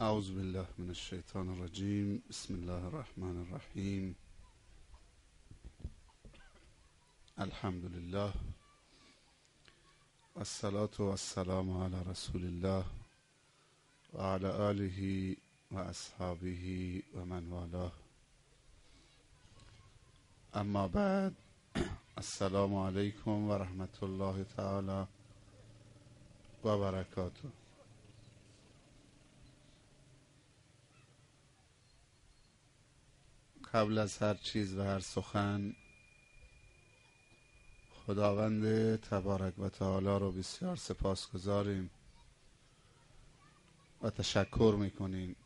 اعوذ بالله من الشیطان الرجیم. بسم الله الرحمن الرحیم. الحمد لله والصلاة والسلام علی رسول الله و علی آله و اصحابه و من والاه. اما بعد، السلام علیکم و رحمت الله تعالی و برکاته. قبل از هر چیز و هر سخن، خداوند تبارک و تعالی رو بسیار سپاسگزاریم و تشکر میکنیم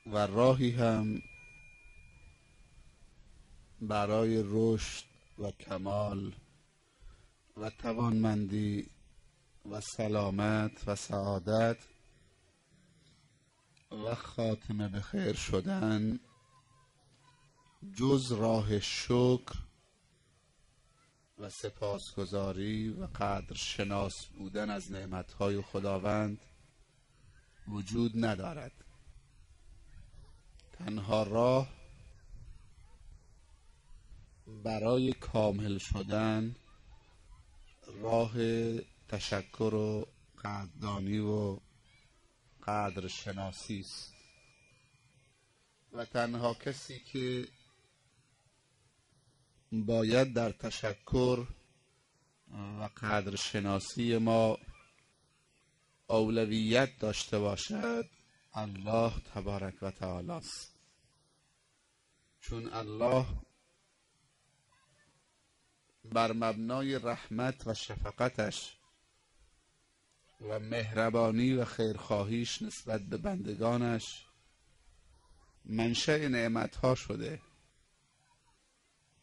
و راهی هم برای رشد و کمال و توانمندی و سلامت و سعادت و خاتمه به خیر شدن جز راه شکر و سپاسگزاری و قدر شناس بودن از نعمتهای خداوند وجود ندارد. تنها راه برای کامل شدن راه تشکر و قدردانی و قدر شناسی است و تنها کسی که باید در تشکر و قدر شناسی ما اولویت داشته باشد الله تبارک و تعالی است، چون الله بر مبنای رحمت و شفقتش و مهربانی و خیرخواهیش نسبت به بندگانش منشأ نعمتها شده،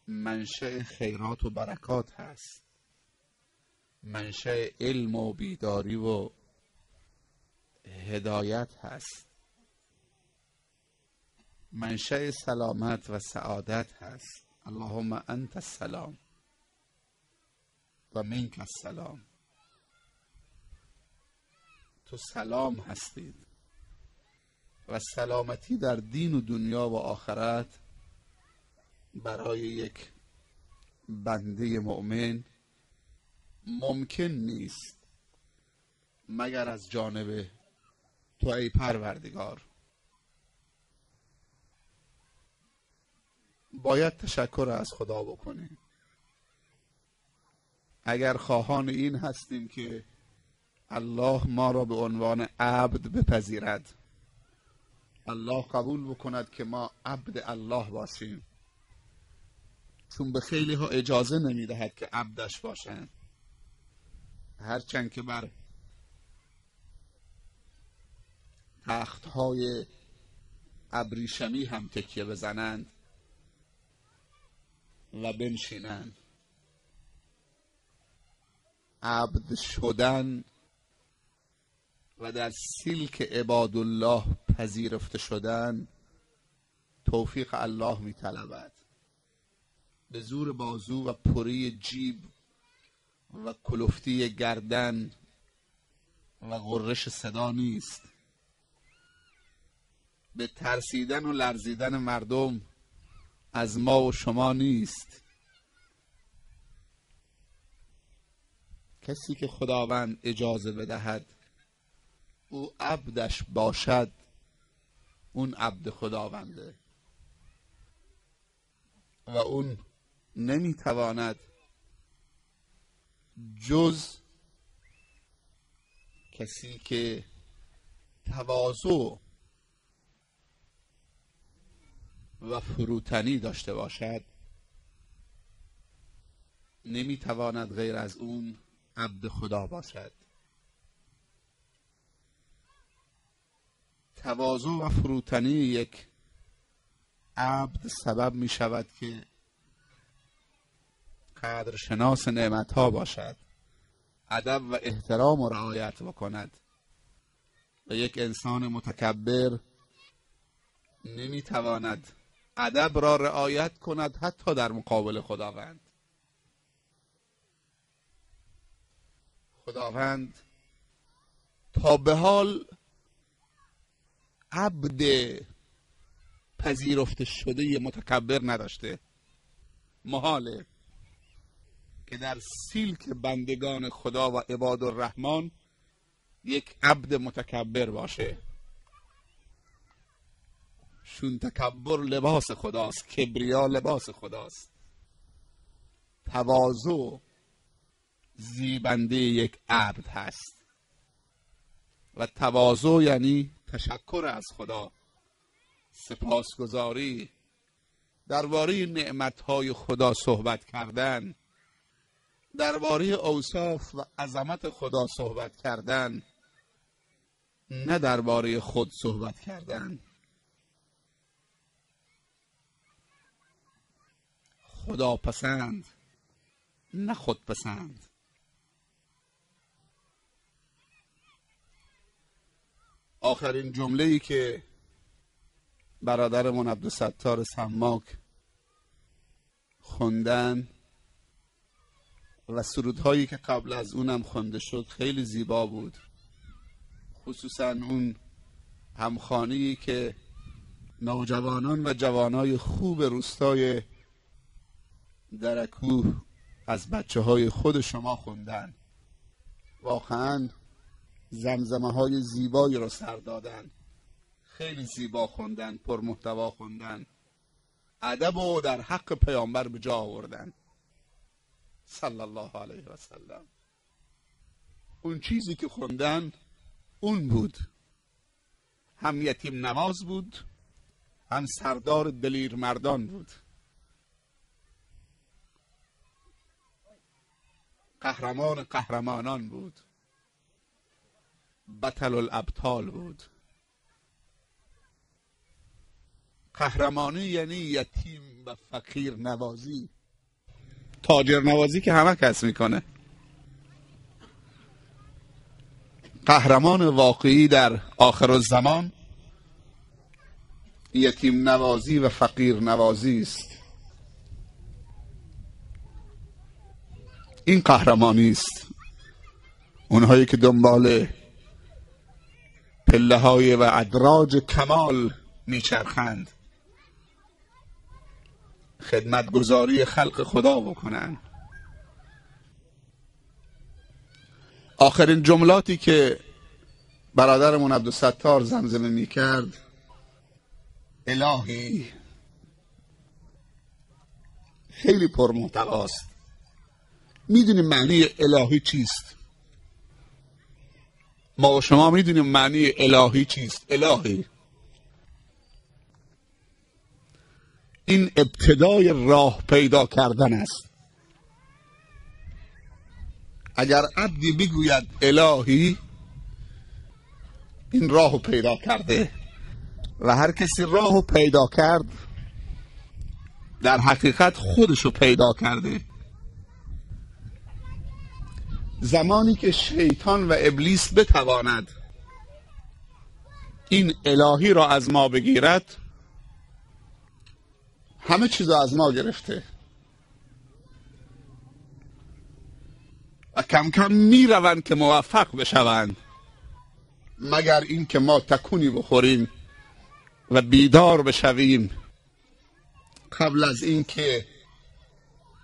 منشأ خیرات و برکات هست، منشأ علم و بیداری و هدایت هست، منشأ سلامت و سعادت هست. اللهم انت السلام و منک السلام. تو سلام هستید و سلامتی در دین و دنیا و آخرت برای یک بنده مؤمن ممکن نیست مگر از جانب تو ای پروردگار. باید تشکر از خدا بکنیم. اگر خواهان این هستیم که الله ما را به عنوان عبد بپذیرد، الله قبول بکند که ما عبد الله باشیم، چون به خیلی ها اجازه نمیدهد که عبدش باشند، هرچند که بر تختهای ابریشمی هم تکیه بزنند و بنشینند. عبد شدن و در سلک عباد الله پذیرفته شدن توفیق الله می طلبد. به زور بازو و پری جیب و کلفتی گردن و غرش صدا نیست. به ترسیدن و لرزیدن مردم از ما و شما نیست. کسی که خداوند اجازه بدهد او عبدش باشد، اون عبد خداونده و اون نمیتواند جز کسی که تواضع و فروتنی داشته باشد، نمیتواند غیر از اون عبد خدا باشد. تواضع و فروتنی یک عبد سبب می شود که قدر شناس نعمت ها باشد، ادب و احترام و رعایت بکند. و یک انسان متکبر نمی تواند ادب را رعایت کند حتی در مقابل خداوند. خداوند تا به حال عبد پذیرفته شده متکبر نداشته. محاله که در سیلک بندگان خدا و عباد الرحمن یک عبد متکبر باشه. چون تکبر لباس خداست، کبریا لباس خداست. تواضع زیبنده یک عبد هست و تواضع یعنی تشکر از خدا، سپاسگزاری، درباره نعمتهای خدا صحبت کردن، درباره اوصاف و عظمت خدا صحبت کردن، نه درباره خود صحبت کردن. خدا پسند نه خود پسند. آخرین جمله‌ای که برادرمون عبدالستار سماک خوندن و سرودهایی که قبل از اونم خونده شد خیلی زیبا بود، خصوصا اون همخوانی که نوجوانان و جوانای خوب روستای درکوه از بچه های خود شما خوندن. واقعا زمزمه های زیبایی رو سر دادن، خیلی زیبا خوندن، پر محتوا خوندن، ادب و در حق پیامبر به جا آوردن صلی الله علیه و سلم. اون چیزی که خوندن اون بود، هم یتیم نواز بود، هم سردار دلیر مردان بود، قهرمان قهرمانان بود، بطل الابطال بود. قهرمانی یعنی یتیم و فقیر نوازی. تاجر نوازی که همه کس میکنه. قهرمان واقعی در آخر الزمان یتیم نوازی و فقیر نوازی است. این قهرمانی است. اونهایی که دنبال پله های و ادراج کمال میچرخند، خدمتگزاری خلق خدا بکنن. آخرین جملاتی که برادرمون عبدالستار زمزمه میکرد، الهی، خیلی پرمحتواست. میدونیم معنی الهی چیست؟ ما و شما میدونیم معنی الهی چیست؟ الهی این ابتدای راه پیدا کردن است. اگر عبدی بگوید الهی، این راهو پیدا کرده و هر کسی راهو پیدا کرد در حقیقت خودشو پیدا کرده. زمانی که شیطان و ابلیس بتواند این الهی را از ما بگیرد، همه چیز از ما گرفته و کم کم میروند که موفق بشوند، مگر این که ما تکونی بخوریم و بیدار بشویم قبل از این که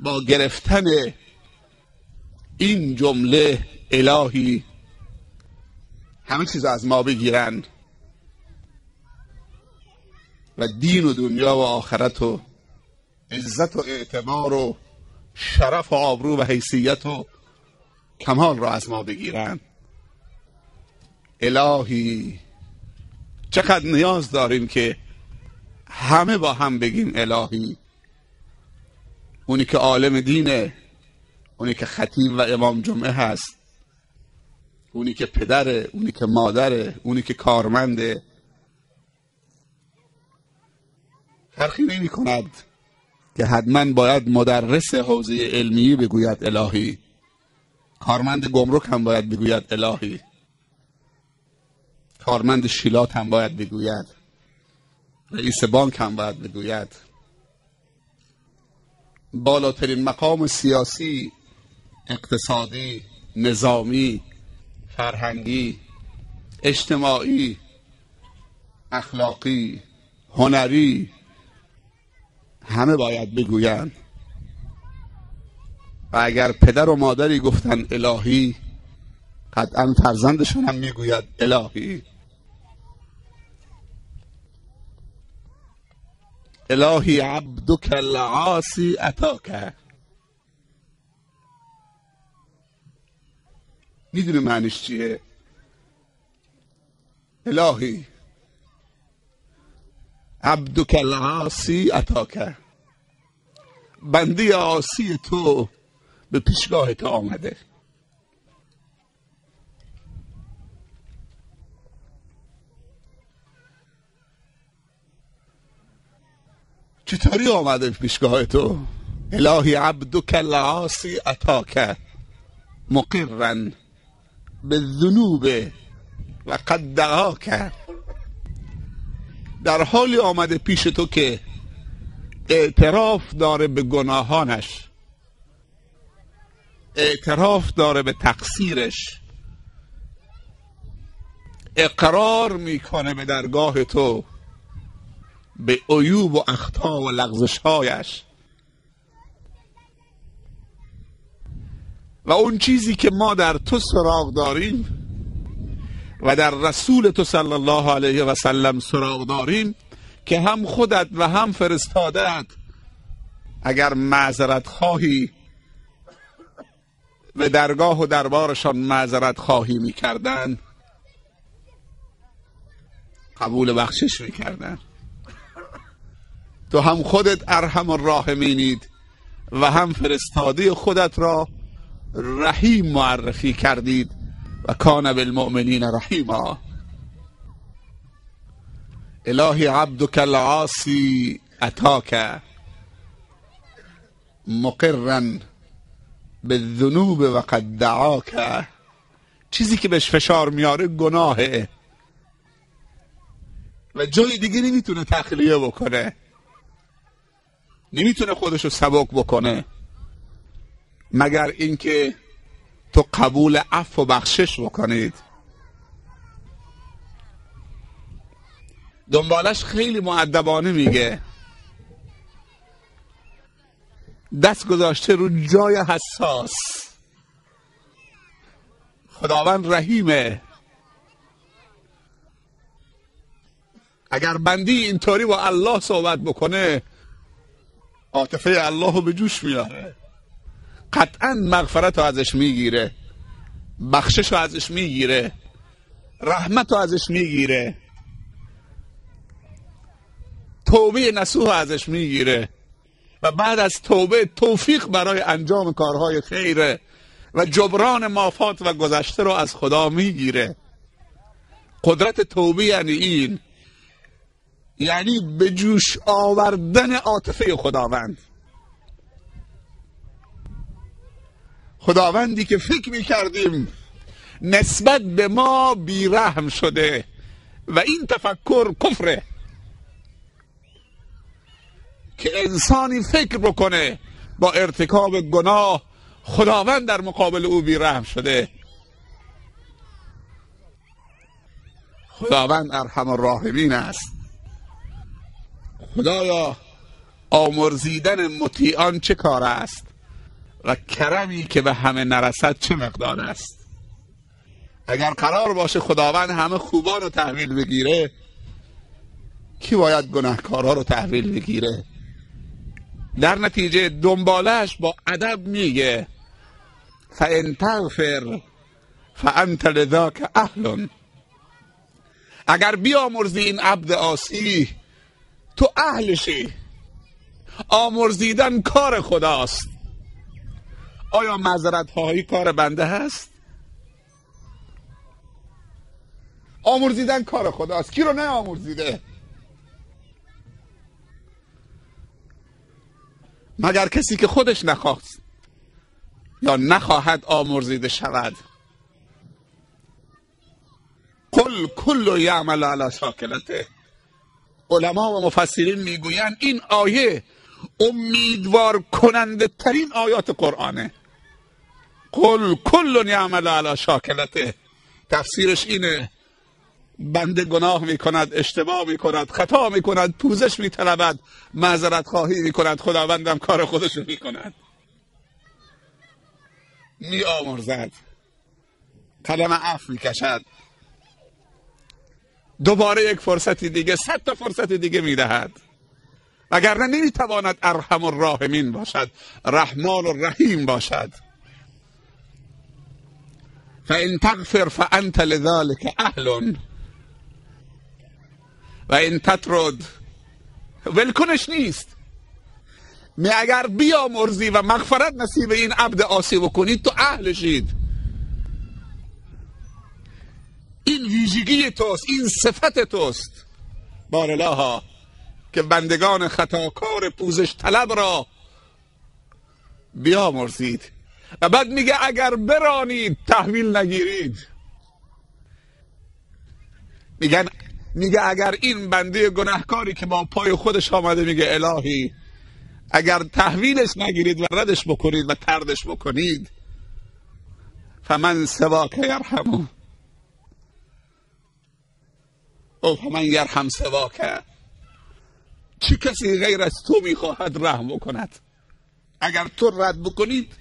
با گرفتن این جمله الهی همه چیز از ما بگیرن و دین و دنیا و آخرت و عزت و اعتبار و شرف و آبرو و حیثیت و کمال را از ما بگیرن. الهی، چقدر نیاز داریم که همه با هم بگیم الهی. اونی که عالم دینه، اونی که خطیب و امام جمعه هست، اونی که پدره، اونی که مادره، اونی که کارمنده، فرقی نمی کند که حتما باید مدرس حوزه علمی بگوید الهی، کارمند گمرک هم باید بگوید الهی، کارمند شیلات هم باید بگوید، رئیس بانک هم باید بگوید، بالاترین مقام سیاسی، اقتصادی، نظامی، فرهنگی، اجتماعی، اخلاقی، هنری، همه باید بگویند. و اگر پدر و مادری گفتن الهی، قطعا فرزندشون هم میگوید الهی. الهی عبدک العاصی اتاک. میدونی معنیش چیه؟ الهی عبدک العاصی اتاک، بندی عاصی تو به پیشگاه تو آمده. چطوری آمده پیشگاه تو؟ الهی عبدک العاصی اتاک مقرا بالذنوب و قد دعاک. در حالی آمده پیش تو که اعتراف داره به گناهانش، اعتراف داره به تقصیرش، اقرار میکنه به درگاه تو به عیوب و اخطا و لغزش‌هایش و اون چیزی که ما در تو سراغ داریم و در رسول تو صلی الله علیه و سلم سراغ داریم که هم خودت و هم فرستاده‌ات اگر معذرت خواهی به درگاه و دربارشان معذرت خواهی میکردن، قبول بخشش میکردن. تو هم خودت ارحم الراحمینید و هم فرستاده خودت را رحیم معرفی کردید و کان بالمؤمنین رحیما. الهی عبدک العاصی اتاک مقرا بالذنوب و قد دعاک. چیزی که بهش فشار میاره گناهه و جای دیگه نمیتونه تخلیه بکنه، نمیتونه خودشو سبک بکنه مگر اینکه تو قبول عفو و بخشش بکنید. دنبالش خیلی مؤدبانه میگه دست گذاشته رو جای حساس. خداوند رحیمه. اگر بندی اینطوری با الله صحبت بکنه عاطفه الله رو به جوش میاره، قطعا مغفرت رو ازش میگیره، بخشش رو ازش میگیره، رحمت رو ازش میگیره، توبه نصوح ازش میگیره و بعد از توبه توفیق برای انجام کارهای خیره و جبران مافات و گذشته رو از خدا میگیره. قدرت توبه یعنی این، یعنی به جوش آوردن عاطفه خداوند. خداوندی که فکر میکردیم نسبت به ما بیرحم شده و این تفکر کفره که انسانی فکر بکنه با ارتکاب گناه خداوند در مقابل او بیرحم شده. خداوند ارحم الراحمین است. خدایا آمرزیدن مطیعان چه کار است و کرمی که به همه نرسد چه مقدار است. اگر قرار باشه خداوند همه خوبان رو تحویل بگیره، کی باید گناهکارها رو تحویل بگیره؟ در نتیجه دنبالش با ادب میگه فان تغفر فانت لذاک اهل. اگر بیامرزی این عبد عاصی تو اهلشی. آمرزیدن کار خداست. آیا معذرت خواهی کار بنده هست؟ آمرزیدن کار خداست. کی رو نه آمرزیده؟ مگر کسی که خودش نخواست یا نخواهد آمرزیده شود. قل کل یعمل علی شاکلته. علما و مفسرین میگویند این آیه امیدوار کننده ترین آیات قرآنه. قل کل یعمل علی شاکلته. تفسیرش اینه بنده گناه میکند، اشتباه میکند، خطا میکند، پوزش میطلبد، معذرت خواهی میکند، خداوندم کار خودشو میکند، میآمرزد، قدم عفو میکشد، دوباره یک فرصتی دیگه، 100 تا فرصت دیگه میدهد. وگرنه نمیتواند ارحم الراحمین باشد، رحمان الرحیم باشد. فان تغفر فانت لذلك اهل و ان تطرد، ولکنش نیست. اگر بیامرزی و مغفرت نصیب این عبد عاصی بکنید تو اهلشید. این ویژگی توست، این صفت توست. بارالله که بندگان خطاکار پوزش طلب را بیامرزید. و بعد میگه اگر برانید تحویل نگیرید. میگه اگر این بنده گناهکاری که با پای خودش آمده، میگه الهی اگر تحویلش نگیرید و ردش بکنید و طردش بکنید، فمن سواک یرحمه او فمن یرحم سواک، چه کسی غیر از تو میخواهد رحم بکند؟ اگر تو رد بکنید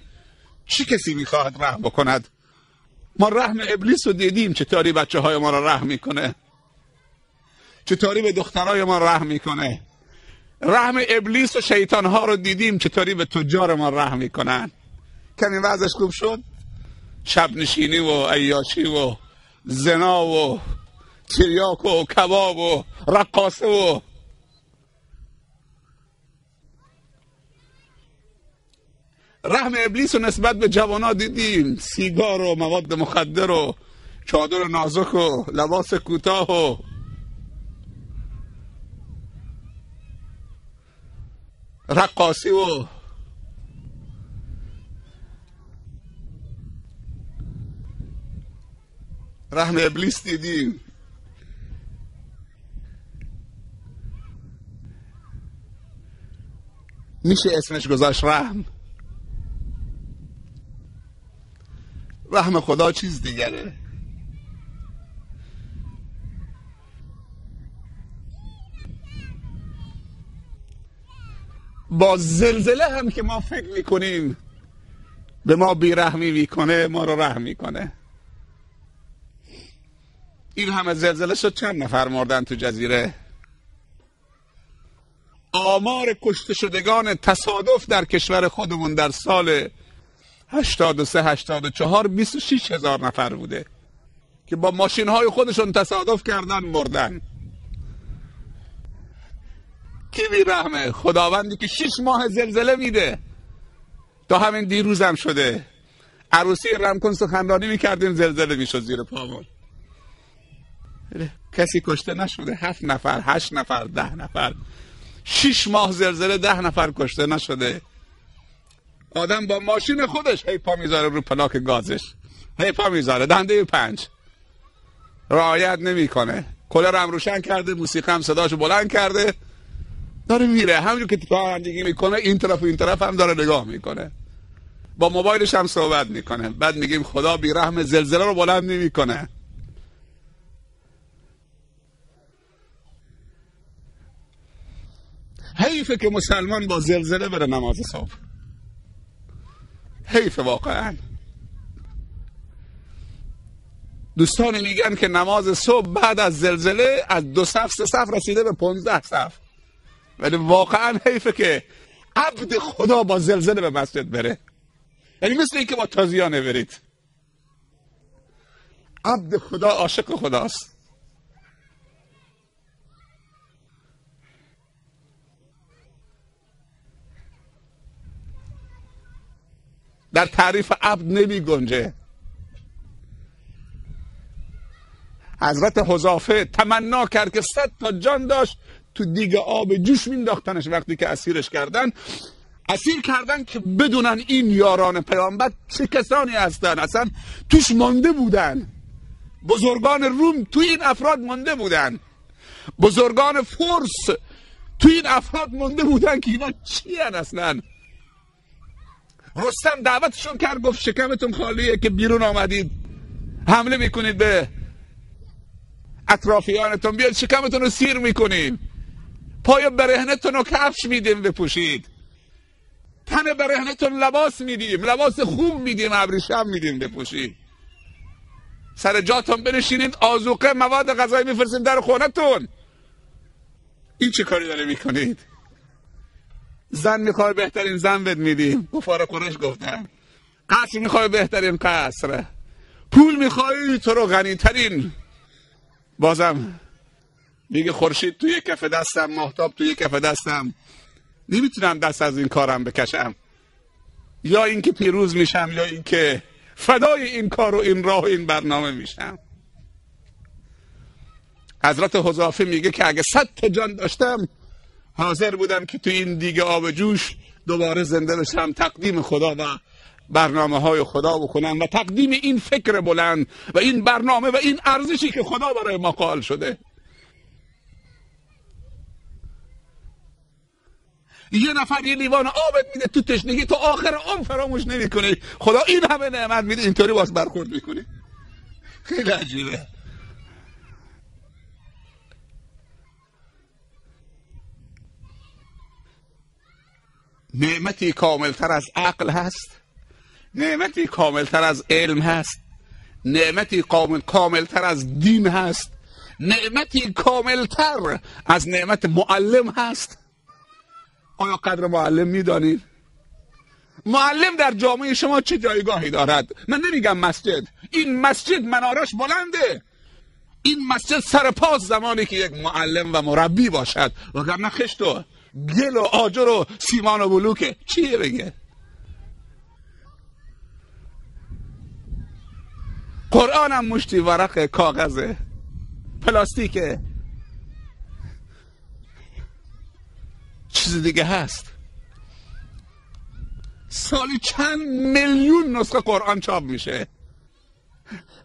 چه کسی میخواهد رحم بکند؟ ما رحم ابلیس رو دیدیم، چطوری بچه های ما را رحم میکنه، چطوری به دخترای ما رحم میکنه. رحم ابلیس و شیطان ها رو دیدیم، چطوری به تجار ما رحم میکنن. کمی وضعش خوب شد، شب نشینی و عیاشی و زنا و تریاک و کباب و رقاصه و رحم ابلیس رو نسبت به جوانا دیدیم، سیگار و مواد مخدر و چادر نازک و لباس کوتاه و رقاصی و رحم ابلیس دیدیم. میشه اسمش گذاشت رحم. رحم خدا چیز دیگره. با زلزله هم که ما فکر میکنیم به ما بیرحمی میکنه، ما رو رحم میکنه. این همه زلزله شد چند نفر مردن تو جزیره. آمار کشته شدگان تصادف در کشور خودمون در سال 83-84 26,000 نفر بوده که با ماشین های خودشون تصادف کردن مردن. کی بیرحمه؟ خداوندی که 6 ماه زلزله میده. تا همین دیروز هم شده، عروسی رمکن سخنرانی میکردیم، زلزله میشد زیر پامون. کسی کشته نشده، 7 نفر 8 نفر 10 نفر. 6 ماه زلزله 10 نفر کشته نشده. آدم با ماشین خودش هی پا میذاره رو پلاک گازش، هی پا میذاره دنده 5 رعایت نمیکنه. کولر هم روشن کرده، موسیقی هم صداشو بلند کرده، داره میره. همونجور که رانندگی میکنه این طرف و این طرف هم داره نگاه میکنه، با موبایلش هم صحبت میکنه. بعد میگیم خدا بیرحم، زلزله رو بلند نمیکنه. حیفه که مسلمان با زلزله بره نماز صبح. حیفه واقعا. دوستانی میگن که نماز صبح بعد از زلزله از 2 صف 3 صف رسیده به 15 صف. ولی واقعا حیفه که عبد خدا با زلزله به مسجد بره. یعنی مثل این که با تازیانه برید. عبد خدا عاشق خداست. در تعریف عبد نمی گنجه. حضرت حذافه تمنا کرد که 100 تا جان داشت تو دیگ آب جوش مینداختنش وقتی که اسیرش کردن. اسیر کردن که بدونن این یاران پیامبر چه کسانی هستن. اصلا توش مانده بودن. بزرگان روم تو این افراد مانده بودن. بزرگان فرس تو این افراد مانده بودن که اینا چی هن اصلا. رستم دعوتشون کرد، گفت شکمتون خالیه که بیرون آمدید حمله میکنید به اطرافیانتون بیاد شکمتون رو سیر میکنیم، پای برهنتون رو کفش میدیم بپوشید، تن برهنتون لباس میدیم، لباس خوب میدیم، ابریشم میدیم بپوشید، سر جاتون بنشینید، آذوقه مواد غذایی میفرستیم در خونتون. این چه کاری داره میکنید؟ زن میخوای بهترین زن بد میدیم، کفار قریش گفتن. قصر میخوای بهترین قصر، پول میخوای تو رو غنی ترین. بازم میگه خورشید توی کف دستم، ماهتاب توی کف دستم، نمیتونم دست از این کارم بکشم، یا اینکه پیروز میشم یا اینکه فدای این کار و این راه و این برنامه میشم. حضرت حذافه میگه که اگه 100 تا جان داشتم حاضر بودم که تو این دیگ آب جوش دوباره زنده بشم، تقدیم خدا و برنامه های خدا بکنم و تقدیم این فکر بلند و این برنامه و این ارزشی که خدا برای ما قائل شده. یه نفر یه لیوان آبت میده تو تشنگی، تو آخر عمر فراموش نمیکنی. خدا این همه نعمت میده، اینطوری باز برخورد میکنی. خیلی عجیبه. نعمتی کاملتر از عقل هست، نعمتی کاملتر از علم هست، نعمتی کاملتر از دین هست، نعمتی کاملتر از نعمت معلم هست. آیا قدر معلم میدانید؟ معلم در جامعه شما چه جایگاهی دارد؟ من نمیگم مسجد، این مسجد منارش بلنده، این مسجد سر پاس زمانی که یک معلم و مربی باشد، وگرنه خشت و گل و آجر و سیمان و بلوکه. چیه بگه؟ قرآن هم مشتی ورق کاغذه، پلاستیکه، چیز دیگه هست. سالی چند میلیون نسخه قرآن چاپ میشه.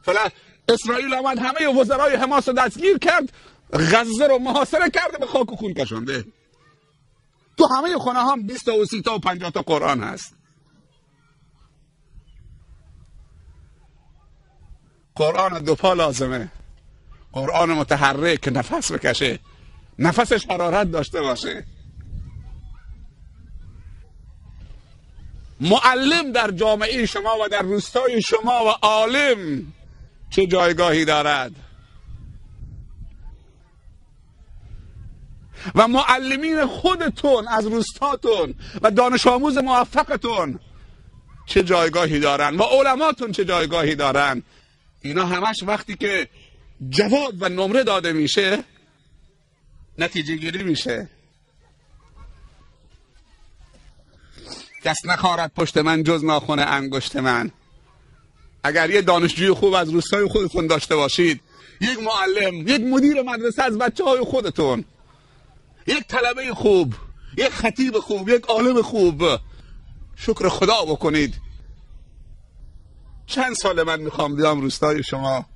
فعلا اسرائیل آمد همه وزرای حماس رو دستگیر کرد، غزه رو محاصره کرده، به خاک و خون کشونده. تو همه خونه هم 20 تا و 30 تا و 50 تا قرآن هست. قرآن دو پا لازمه، قرآن متحرک، نفس بکشه، نفسش حرارت داشته باشه. معلم در جامعه شما و در روستای شما و عالم چه جایگاهی دارد؟ و معلمین خودتون از روستاتون و دانش آموز موفقتون چه جایگاهی دارن و علماتون چه جایگاهی دارن؟ اینا همش وقتی که جواب و نمره داده میشه نتیجه گیری میشه. کس نخارد پشت من جز ناخن انگشت من. اگر یه دانشجوی خوب از روستای خودتون داشته باشید، یک معلم، یک مدیر مدرسه از بچه‌های خودتون، یک طلبه خوب، یک خطیب خوب، یک عالم خوب، شکر خدا بکنید. چند سال من میخوام بیام روستای شما،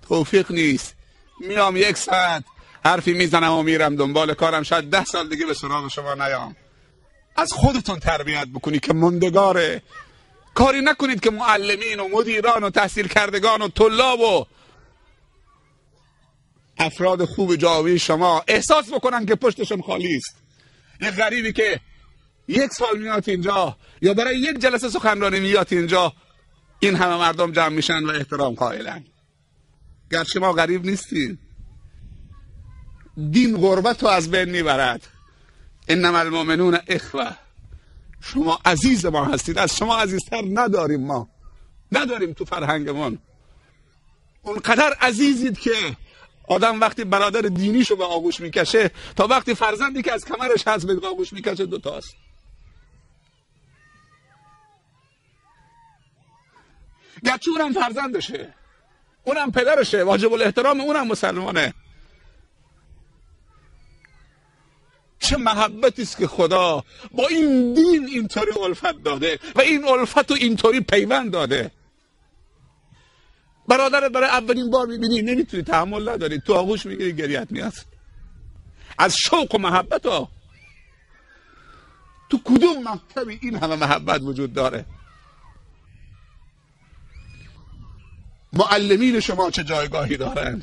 توفیق نیست، میام 1 ساعت حرفی میزنم و میرم دنبال کارم، شاید 10 سال دیگه به سراغ شما نیام. از خودتون تربیت بکنید که مندگاره. کاری نکنید که معلمین و مدیران و تحصیل کردگان و طلاب و افراد خوب جامعه شما احساس بکنن که پشتشون خالی است. یک غریبی که 1 سال میاد اینجا یا برای 1 جلسه سخنرانی میاد اینجا، این همه مردم جمع میشن و احترام قائلن. گرچه ما غریب نیستیم، دین غربت رو از بین میبرد. انما المؤمنون اخوه، شما عزیز ما هستید، از شما عزیزتر نداریم، ما نداریم تو فرهنگمون. اونقدر عزیزید که آدم وقتی برادر دینیشو به آغوش میکشه تا وقتی فرزندی که از کمرش هست به آغوش میکشه 2 تاست. گرچه اونم فرزندشه، اونم پدرشه، واجب الاحترام، اونم مسلمانه. چه محبتی است که خدا با این دین اینطوری الفت داده و این الفت رو اینطوری پیوند داده. برادرت برای اولین بار میبینی نمیتونی، تحمل نداری، تو آغوش میگیری گریت میاد از شوق و محبت ها. تو کدوم مکتبی این همه محبت وجود داره؟ معلمین شما چه جایگاهی دارن؟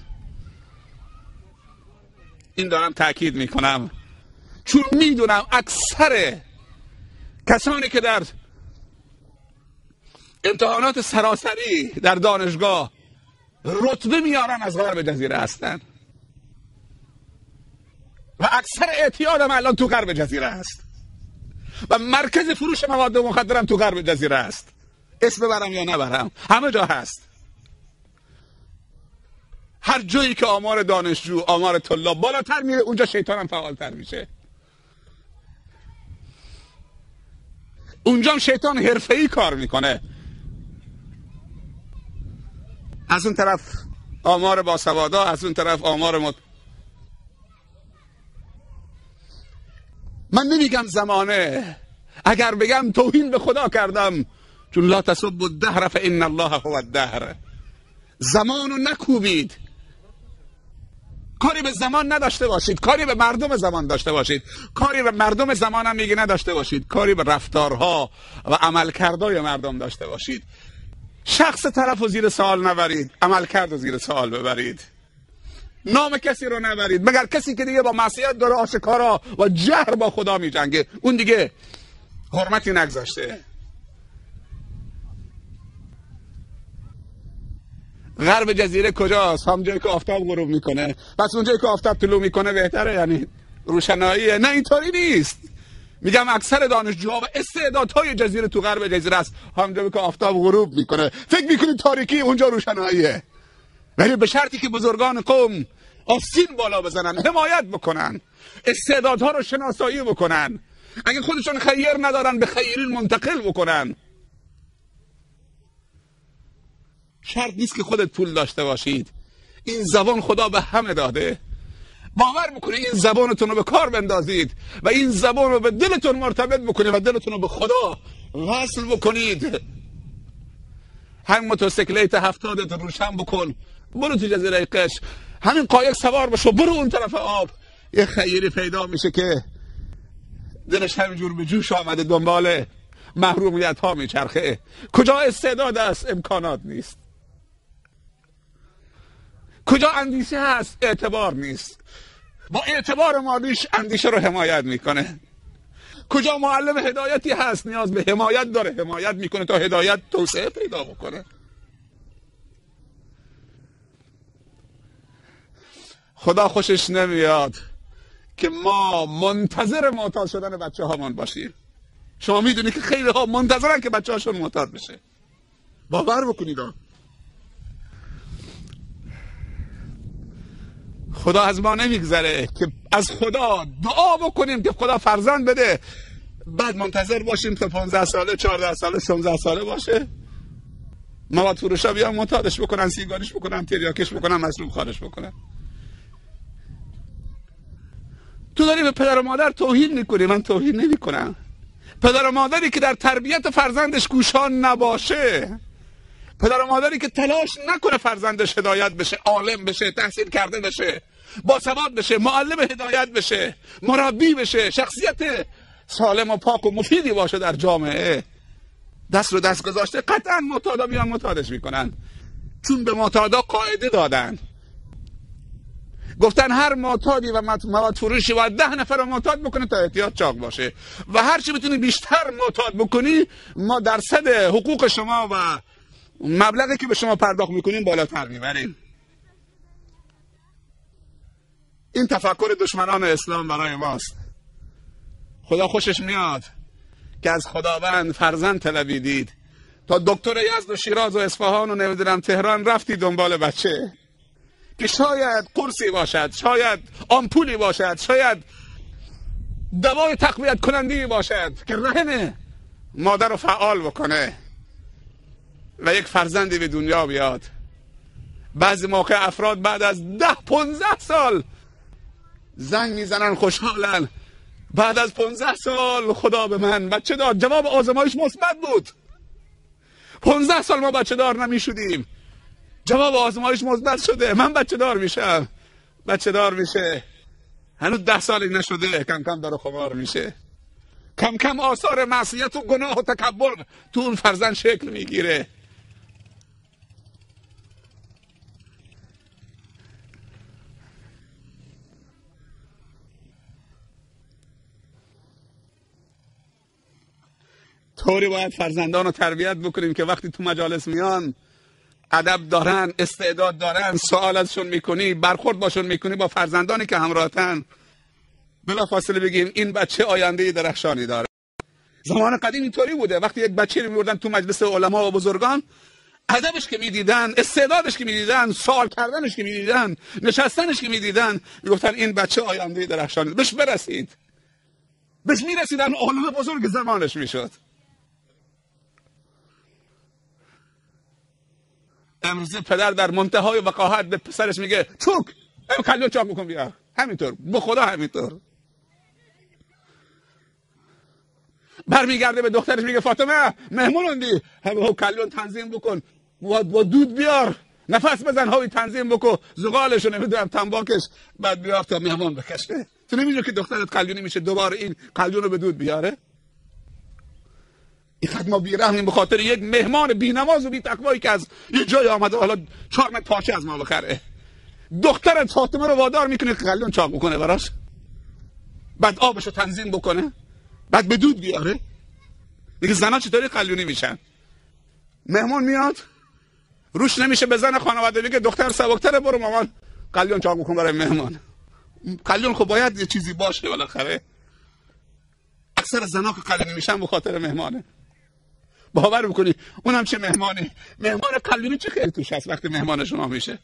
این دارم تاکید میکنم، چون میدونم اکثر کسانی که در امتحانات سراسری در دانشگاه رتبه میارن از غرب جزیره هستن و اکثر اعتیادم الان تو غرب جزیره است و مرکز فروش مواد مخدرم تو غرب جزیره است. اسم برم یا نبرم، همه جا هست. هر جایی که آمار دانشجو، آمار طلاب بالاتر میره، اونجا شیطانم فعالتر میشه. اونجا شیطان حرفه‌ای کار میکنه. از اون طرف آمار باسوادا، از اون طرف آمار من نمیگم زمانه، اگر بگم توهین به خدا کردم، چون لا تسبوا الدهر فان الله هو الدهر. زمانو نکوبید، کاری به زمان نداشته باشید، کاری به مردم زمان داشته باشید. کاری به مردم زمان هم میگه نداشته باشید، کاری به رفتارها و عملکردهای مردم داشته باشید. شخص طرف رو زیر سوال نبرید، عملکرد رو زیر سوال ببرید. نام کسی رو نبرید مگر کسی که دیگه با معصیت داره آشکارا و جهر با خدا می جنگه، اون دیگه حرمتی نگذاشته. غرب جزیره کجاست؟ هم جایی که آفتاب غروب میکنه. پس اون جایی که آفتاب طلوع میکنه بهتره، یعنی روشناییه؟ نه، اینطوری نیست. میگم اکثر دانشجوها و استعدادهای جزیره تو غرب جزیره است، هم جایی که آفتاب غروب میکنه. فکر میکنید تاریکی اونجا روشناییه؟ ولی به شرطی که بزرگان قوم آستین بالا بزنن، حمایت بکنن، استعدادها رو شناسایی بکنن، اگه خودشون خیر ندارن به خیرین منتقل بکنن. شرط نیست که خودت پول داشته باشید. این زبان خدا به همه داده. باور میکنید این زبانتون رو به کار بندازید و این زبان رو به دلتون مرتبط بکنید و دلتون رو به خدا وصل بکنید. همین موتورسیکلت 70 روشن بکن، برو تو جزیره قش، همین قایق سوار بشو، برو اون طرف آب. یه خیری پیدا میشه که دلش همینجور به جوش آمده، دنبال محرومیت ها میچرخه. کجا استعداد است؟ امکانات نیست. کجا اندیشه هست؟ اعتبار نیست. با اعتبار مالیش اندیشه رو حمایت میکنه. کجا معلم هدایتی هست؟ نیاز به حمایت داره، حمایت میکنه تا هدایت توسعه پیدا بکنه. خدا خوشش نمیاد که ما منتظر معتاد شدن بچه هامان باشیم. شما میدونی که خیلی ها منتظرن که بچه هاشون معتاد بشه. باور بکنید خدا از ما نمیگذره که از خدا دعا بکنیم که خدا فرزند بده، بعد منتظر باشیم تا 15 ساله، 14 ساله، 16 ساله باشه مواد فروشا بیان معتادش بکنن، سیگارش بکنن، تریاکش بکنن، مصروف خارش بکنن. تو داری به پدر و مادر توهین میکنی. من توهین نمی کنم. پدر و مادری که در تربیت فرزندش گوشان نباشه، پدر و مادری که تلاش نکنه فرزندش هدایت بشه، عالم بشه، تحصیل کرده بشه، باسواد بشه، معلم هدایت بشه، مربی بشه، شخصیت سالم و پاک و مفیدی باشه در جامعه، دست رو دست گذاشته، قطعا معتادا بیان معتادش میکنن. چون به معتادا قاعده دادن، گفتن هر معتادی و مواد فروشی باید 10 نفر رو معتاد بکنه تا احتیاط چاق باشه و هر چی بتونی بیشتر معتاد بکنی، ما درصد حقوق شما و مبلغی که به شما پرداخت میکنیم بالاتر میبریم. این تفکر دشمنان اسلام برای ماست. خدا خوشش میاد که از خداوند فرزند طلبیدید، تا دکتر یزد و شیراز و اصفهان و نمیدونم تهران رفتی دنبال بچه که شاید قرصی باشد، شاید آمپولی باشد، شاید دوای تقویت کنندی باشد که رحم مادر رو فعال بکنه و یک فرزندی به دنیا بیاد. بعضی موقع افراد بعد از 10-15 سال زنگ میزنن، خوشحالن، بعد از 15 سال خدا به من بچه داد. جواب آزمایش مثبت بود. 15 سال ما بچه دار نمیشدیم، جواب آزمایش مثبت شده، من بچه دار میشم. بچه دار میشه، هنوز 10 سالی نشده، کم کم داره خمار میشه، کم کم آثار معصیت و گناه و تکبر تو اون فرزند شکل میگیره. طوری باید فرزندان رو تربیت بکنیم که وقتی تو مجالس میان ادب دارن، استعداد دارن، سوال ازشون میکنی، برخورد باشون میکنی، با فرزندانی که همراهتن بلافاصله بگیم این بچه آینده درخشانی داره. زمان قدیم اینطوری بوده، وقتی یک بچه رو میبردن تو مجلس علما و بزرگان، ادبش که میدیدن، استعدادش که میدیدن، سوال کردنش که میدیدن، نشستنش که میدیدن، میگفتن این بچه آینده درخشانی، بهش برسید، بهش میرسیدن، علما بزرگ زمانش میشد. امروزه پدر در منتهای وقاحت به پسرش میگه چوک کلیون چاق بکن بیار، همینطور، به خدا همینطور. برمیگرده به دخترش میگه فاطمه مهمون اوندی، همه کلیون تنظیم بکن، با دود بیار، نفس بزن، هایی تنظیم بکن، زغالش رو نمیدونم تنباکش، بعد بیار تا مهمان بکشه. تو نمیدونی که دخترت کلیونی میشه دوباره این کلیون رو به دود بیاره؟ این ما بیرحمیم به خاطر یک مهمان بی‌نماز و بی‌تقوایی که از یه جای آمده حالا 4 متر پارچه از ما بخره. دخترت فاطمه رو وادار میکنه که کلیون چاق بکنه براش، بعد آبش رو تنظیم بکنه، بعد به دود بیاره. دیگه زنا چطوری کلیونی میشن؟ مهمون میاد روش نمیشه، به زن خانواده بگه دختر سبکتره، برو مامان کلیون چاق بکن برای مهمان. کلیون خب باید یه چیزی باشه بالاخره. اکثر زنا که کلیونی میشن به خاطر مهمانه. باور بکنی اونم چه مهمانی، مهمان کلیونی چه خیلی توش هست وقتی مهمان شما میشه.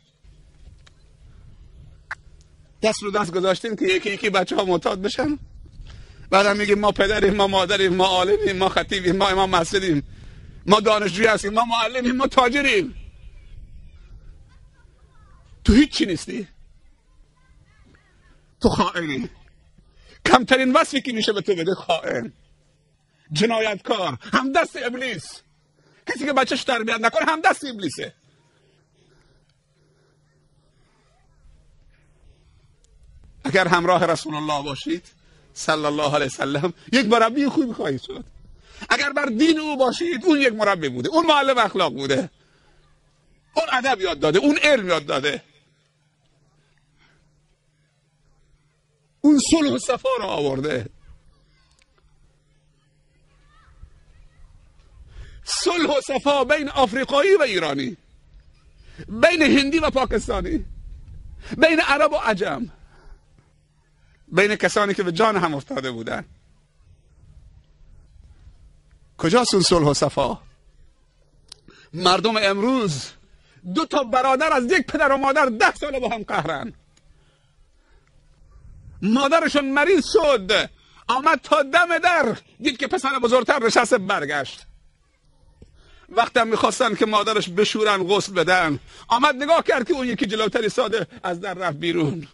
دست رو دست گذاشتیم که یکی یکی بچه ها معتاد بشن، بعدم میگیم ما پدریم، ما مادریم، ما عالمیم، ما خطیبیم، ما امام مسجدیم، ما دانشجویی هستیم، ما معلمیم، ما تاجریم. تو هیچی نیستی، تو خائنی. کمترین وصفی که میشه به تو بده خائن، جنایتکار، همدست ابلیس. کسی که بچه‌ش تربیت نکنه همدست ابلیسه. اگر همراه رسول الله باشید صلی الله علیه وسلم یک مربی خوبی خواهید شد. اگر بر دین او باشید اون یک مربی بوده، اون معلم اخلاق بوده، اون ادب یاد داده، اون علم یاد داده، اون صلح و صفا رو آورده. صلح و صفا بین آفریقایی و ایرانی، بین هندی و پاکستانی، بین عرب و عجم، بین کسانی که به جان هم افتاده بودن. کجاست اون صلح و صفا؟ مردم امروز 2 تا برادر از یک پدر و مادر 10 ساله با هم قهرن. مادرشون مریض شد، آمد تا دم در، دید که پسر بزرگتر نشسته، برگشت. وقتی هم میخواستن که مادرش بشورن غسل بدن، آمد نگاه کرد که اون یکی جلوتری ساده، از در رفت بیرون.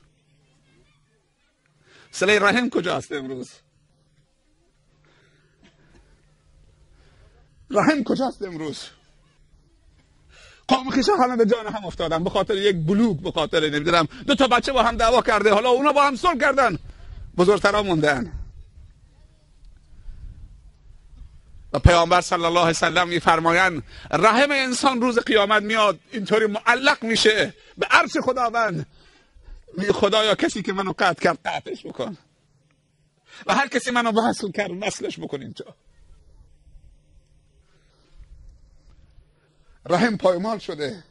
صله رحم کجاست امروز؟ رحم کجاست امروز؟ قوم خویش همه به جان هم افتادن به خاطر یک بلوک، به خاطر نمیدونم 2 تا بچه با هم دعوا کرده، حالا اونا با هم صلح کردن، بزرگترا موندن. و پیامبر صلی الله علیه وسلم میفرمایند رحم انسان روز قیامت میاد اینطوری معلق میشه به عرش خداوند، میگه خدایا کسی که منو قطع کرد قطعش بکن، و هر کسی منو وصل کرد وصلش بکن اینجا. رحم پایمال شده.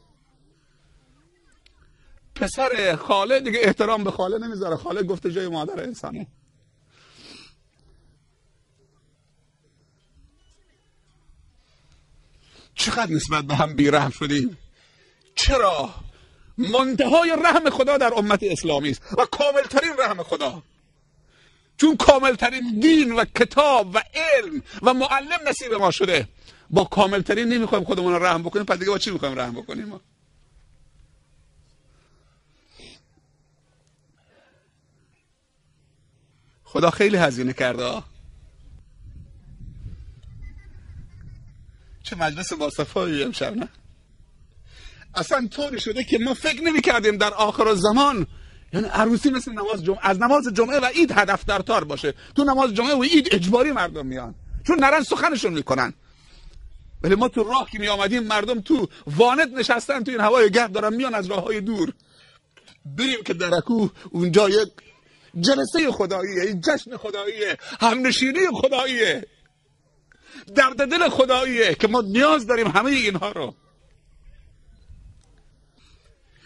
پسر خاله دیگه احترام به خاله نمیذاره، خاله گفته جای مادر انسانه. چقدر نسبت به هم بی‌رحم شدیم. چرا؟ منتهای رحم خدا در امت اسلامی است و کاملترین رحم خدا، چون کاملترین دین و کتاب و علم و معلم نصیب ما شده. با کاملترین نمیخوایم خودمون رو رحم بکنیم، پس دیگه با چی میخوایم رحم بکنیم ما؟ خدا خیلی هزینه کرده. چه مجلس باصفایی امشب، نه؟ اصلا طوری شده که ما فکر نمی کردیم در آخر الزمان یعنی عروسی مثل نماز جمعه، از نماز جمعه و عید هدف درتار باشه. تو نماز جمعه و عید اجباری مردم میان چون نرن سخنشون میکنن، ولی ما تو راه که می آمدیم مردم تو وانت نشستن، تو این هوای گرم دارن میان از راههای دور. بریم که درکو اونجا یک جلسه خداییه، یک جشن خداییه، همنشینی خداییه. درد دل خداییه که ما نیاز داریم همه اینها رو.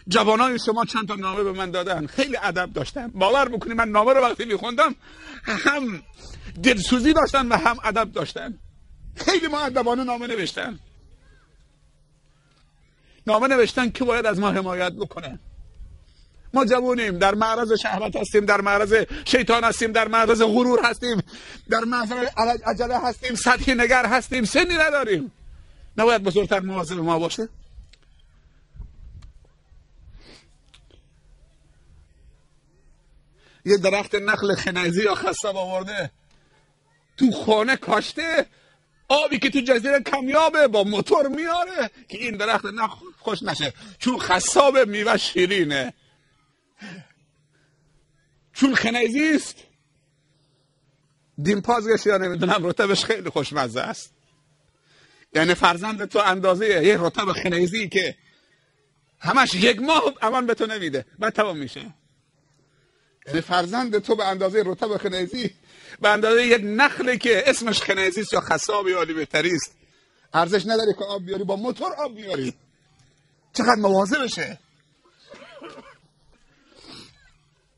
جوانای شما چند تا نامه به من دادن، خیلی ادب داشتن. باور بکنید من نامه رو وقتی میخوندم هم دلسوزی داشتن و هم ادب داشتن. خیلی مؤدبانه نامه نوشتن. نامه نوشتن که باید از ما حمایت بکنه. ما جوانیم، در معرض شهوت هستیم، در معرض شیطان هستیم، در معرض غرور هستیم، در معرض عجله هستیم، سطحی نگر هستیم، سنی نداریم. نباید بزرگتر مواظب ما باشه؟ یه درخت نخل خنیزی یا خصب آورده تو خانه کاشته، آبی که تو جزیره کمیابه با موتور میاره که این درخت نخل خوش نشه، چون خصاب میوه شیرینه، چون خنیزی است دیمپازش یا نمیدونم رطبش خیلی خوشمزه است. یعنی فرزند تو اندازه یه رطب خنیزی که همش یک ماه امان به تو نمیده بعد تمام میشه. یعنی فرزند تو به اندازه رطب خنیزی، به اندازه یک نخلی که اسمش خنیزی است یا خصاب یا بهتری است، ارزش نداره که آب بیاری، با موتور آب بیاری. چقدر مواظبشه.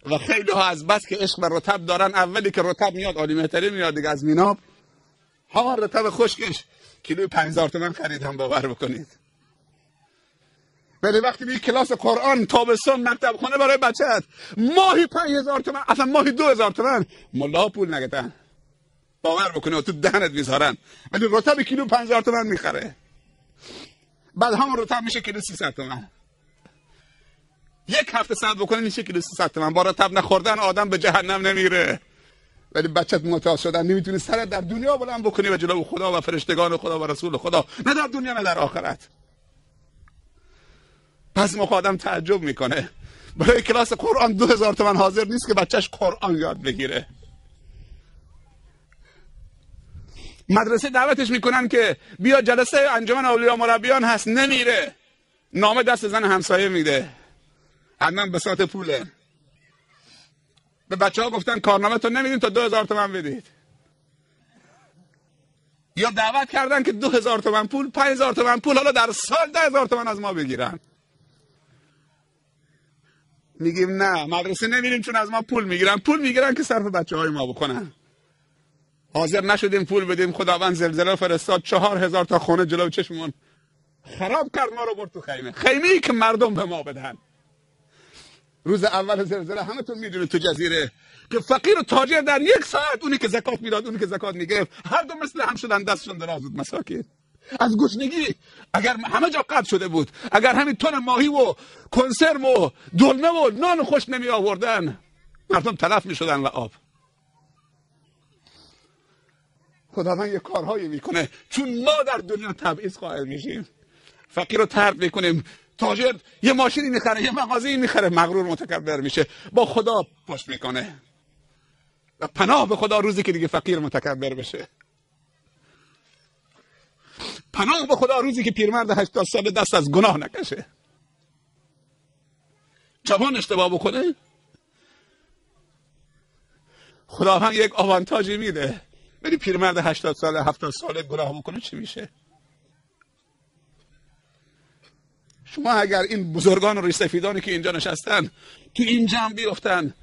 و خیلی ها از بس که عشق به رطب دارن، اولی که رطب میاد عالی بهتری میاد دیگه از میناب، همون رطب خشکش کیلوی 5000 تومان خریدم، باور بکنید. ولی وقتی می کلاس قرآن تابستان مکتب خانه برای بچه‌ت ماهی 5000 تومان، اصلا ماهی 2000 تومان، ملا پول نگتن، باور بکنید تو دهنت میذارن، ولی رطب کیلو 5000 تومان میخره. بعد همون رطب میشه کیلو 300 تومان. یک هفته صبر بکنه میشه کیلو 300 تومان. با رطب نخوردن آدم به جهنم نمیره. ولی بچت معتاد شدن نمیتونی سرت در دنیا بلند بکنی و جلو خدا و فرشتگان خدا و رسول خدا، نه در دنیا نه در آخرت. پس موقع آدم تعجب میکنه برای کلاس قرآن 2000 تومان حاضر نیست که بچهش قرآن یاد بگیره. مدرسه دعوتش میکنن که بیا جلسه انجمن اولیاء مربیان هست، نمیره. نامه دست زن همسایه میده، حتما بساط پوله. به بچه ها گفتن کارنامه تو نمیدین تا 2000 تومان بدید. یا دعوت کردن که 2000 تومان پول، 5000 تومان پول، حالا در سال 10000 تومان از ما بگیرن. میگیم نه مدرسه نمیریم چون از ما پول میگیرن. پول میگیرن که صرف بچه های ما بکنن. حاضر نشدیم پول بدیم، خداوند زلزله فرستاد، 4000 تا خونه جلو چشمون خراب کرد، ما رو برد تو خیمه. خیمه‌ای که مردم به ما بدن. روز اول زلزله همتون میدونید تو جزیره که فقیر و تاجر در یک ساعت، اونی که زکات میداد اونی که زکات میگرفت، هر دو مثل هم شدن، دستشون دراز بود. مساکین از گشنگی اگر همه جا قطع شده بود، اگر همین تن ماهی و کنسرو و دلمه و نان خوش نمی آوردن، مردم تلف میشدن و آب. خداوند یه کارهایی میکنه چون ما در دنیا تبعیض قائل میشیم. فقیر رو طرد میکنیم، تاجر یه ماشینی میخره، یه مغازه‌ای میخره، مغرور متکبر میشه، با خدا پشت میکنه. و پناه به خدا روزی که دیگه فقیر متکبر بشه. پناه به خدا روزی که پیرمرد 80 ساله دست از گناه نکشه. جوان اشتباه بکنه خداوند یک آوانتاژی میده، ولی پیرمرد 80 ساله 70 ساله گناه بکنه چی میشه؟ شما اگر این بزرگان و ریش‌سفیدانی که اینجا نشستن تو این جمع بیفتن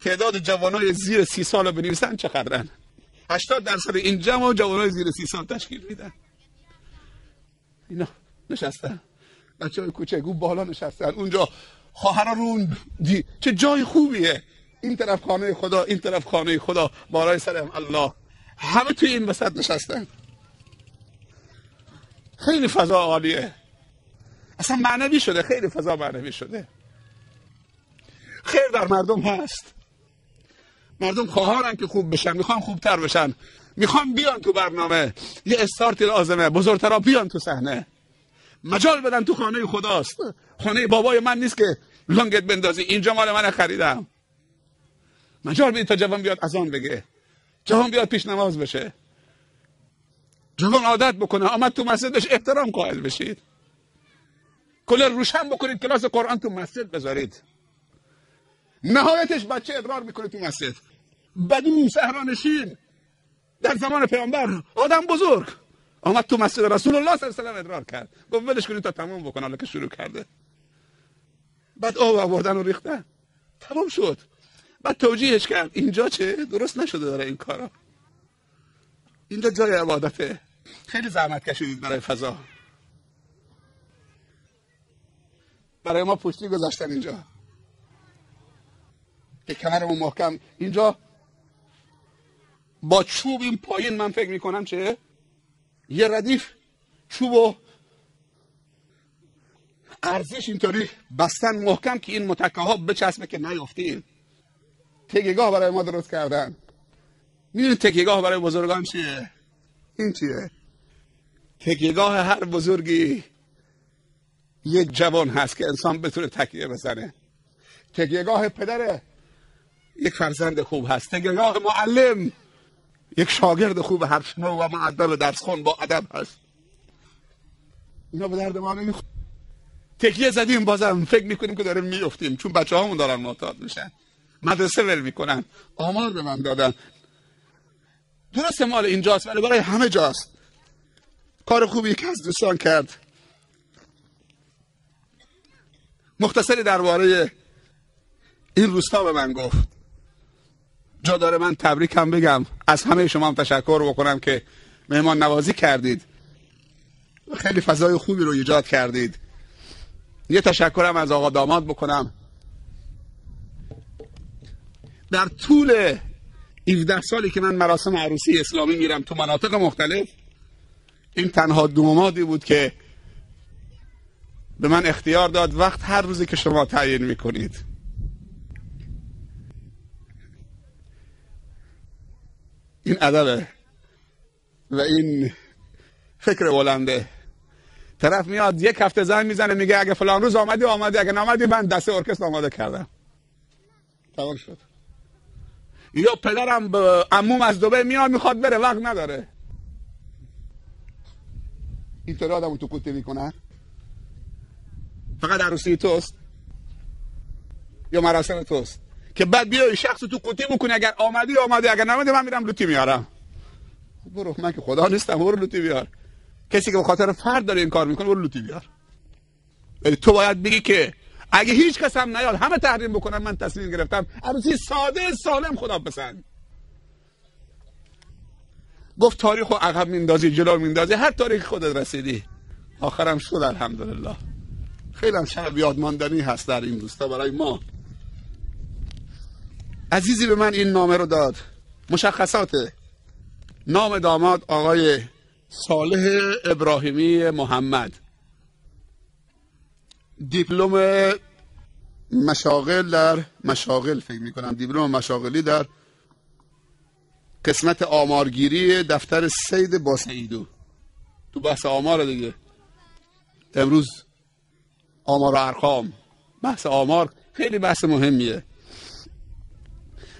تعداد جوانای زیر 30 سال رو بنویسن چقدرن؟ 80% این جمع و جوانای زیر 30 سال تشکیل میدن. اینا نشستن، بچه‌های کوچگو بالا نشستن اونجا، خواهرا رون چه جای خوبیه، این طرف خانه خدا این طرف خانه خدا، بالای سرم الله، همه توی این وسط نشستن. خیلی فضا عالیه، اصلا معنوی شده، خیلی فضا معنوی شده. خیر در مردم هست، مردم خواهرن که خوب بشن، میخوان خوبتر بشن، میخوان بیان تو برنامه، یه استارتی لازمه، بزرگترا بیان تو صحنه، مجال بدن تو خانه خداست. خانه بابای من نیست که لنگت بندازی، اینجا مال من خریدم. مجال بدید تا جوان بیاد اذان بگه، جوان بیاد پیش نماز بشه، جوان عادت بکنه آمد تو مسجدش احترام قائل بشید. کلر روشن بکنید، کلاس قرآن تو مسجد بذارید، نهایتش بچه ادرار میکنه تو مسجد، بدون صحرانشین در زمان پیامبر آدم بزرگ آمد تو مسجد رسول الله صلی الله علیه و آله ادرار کرد، گفت ولش کنید تا تمام بکنه، حالا که شروع کرده. بعد آب آوردن و ریختن، تمام شد. بعد توجیهش کرد اینجا چه درست نشده داره این کارا، اینجا جای عبادته. خیلی زحمت کشیدید برای فضا، برای ما پشتی گذاشتن اینجا که کمرمون محکم. اینجا با چوب این پایین من فکر میکنم چه یه ردیف چوب و ارزش اینطوری بستن محکم که این متکه ها بچسبه که نیفتیم. تکیه‌گاه برای ما درست کردن. میدونید تکیه‌گاه برای بزرگان چیه؟ این چیه؟ تکیه‌گاه هر بزرگی یک جوان هست که انسان بتونه تکیه بزنه. تکیه‌گاه پدر یک فرزند خوب هست. تکیه‌گاه معلم یک شاگرد خوب حرف شنو و مؤدب درس خوان با ادب هست. اینا به درد ما نمیخوره. تکیه زدیم بازم فکر میکنیم که داریم میافتیم، چون بچه‌هامون دارن معتاد میشن، مدرسه ول میکنن. آمار به من دادن درست مال اینجاست ولی برای همه جاست. کار خوبی که از دوستان کرد، مختصری درباره این روستا به من گفت. جا داره من تبریکم بگم، از همه شما هم تشکر بکنم که مهمان نوازی کردید، خیلی فضای خوبی رو ایجاد کردید. یه تشکرم از آقا داماد بکنم. در طول 17 سالی که من مراسم عروسی اسلامی میرم تو مناطق مختلف، این تنها دامادی بود که به من اختیار داد وقت هر روزی که شما تعیین میکنید. این ادبه و این فکر بلنده. طرف میاد یک هفته زنگ میزنه میگه اگه فلان روز آمدی، اگه نامدی من دسته ارکستر آماده کردم. تمام شد. یا پدرم به عموم از دبی میاد میخواد بره، وقت نداره. اینطوری آدمو تو قوطی میکنن. فقط عروسی توست یا مراسم توست که بعد بیای شخص تو قوطی بکنی، اگر آمدی اگر نامدی من میرم لوتی میارم. برو، من که خدا نیستم، برو لوتی بیار. کسی که به خاطر فرد داره این کار میکنه برو لوتی بیار. ولی تو باید بگی که اگه هیچ کس هم نیاد همه تحریم بکنن، من تصمیم گرفتم عروسی ساده سالم خدا پسند. گفت تاریخو عقب میندازی جلو میندازی، هر تاریخ خودت رسیدی. آخرم شد الحمدلله. خیلی هم شب یادماندنی هست در این روستا برای ما. عزیزی به من این نامه رو داد. مشخصات نام داماد آقای صالح ابراهیمی محمد، دیپلم مشاغل در مشاغل، فکر میکنم دیپلم مشاغلی در قسمت آمارگیری دفتر سید باسعیدو. تو بحث آمار دیگه، امروز آمار و ارقام، بحث آمار خیلی بحث مهمیه.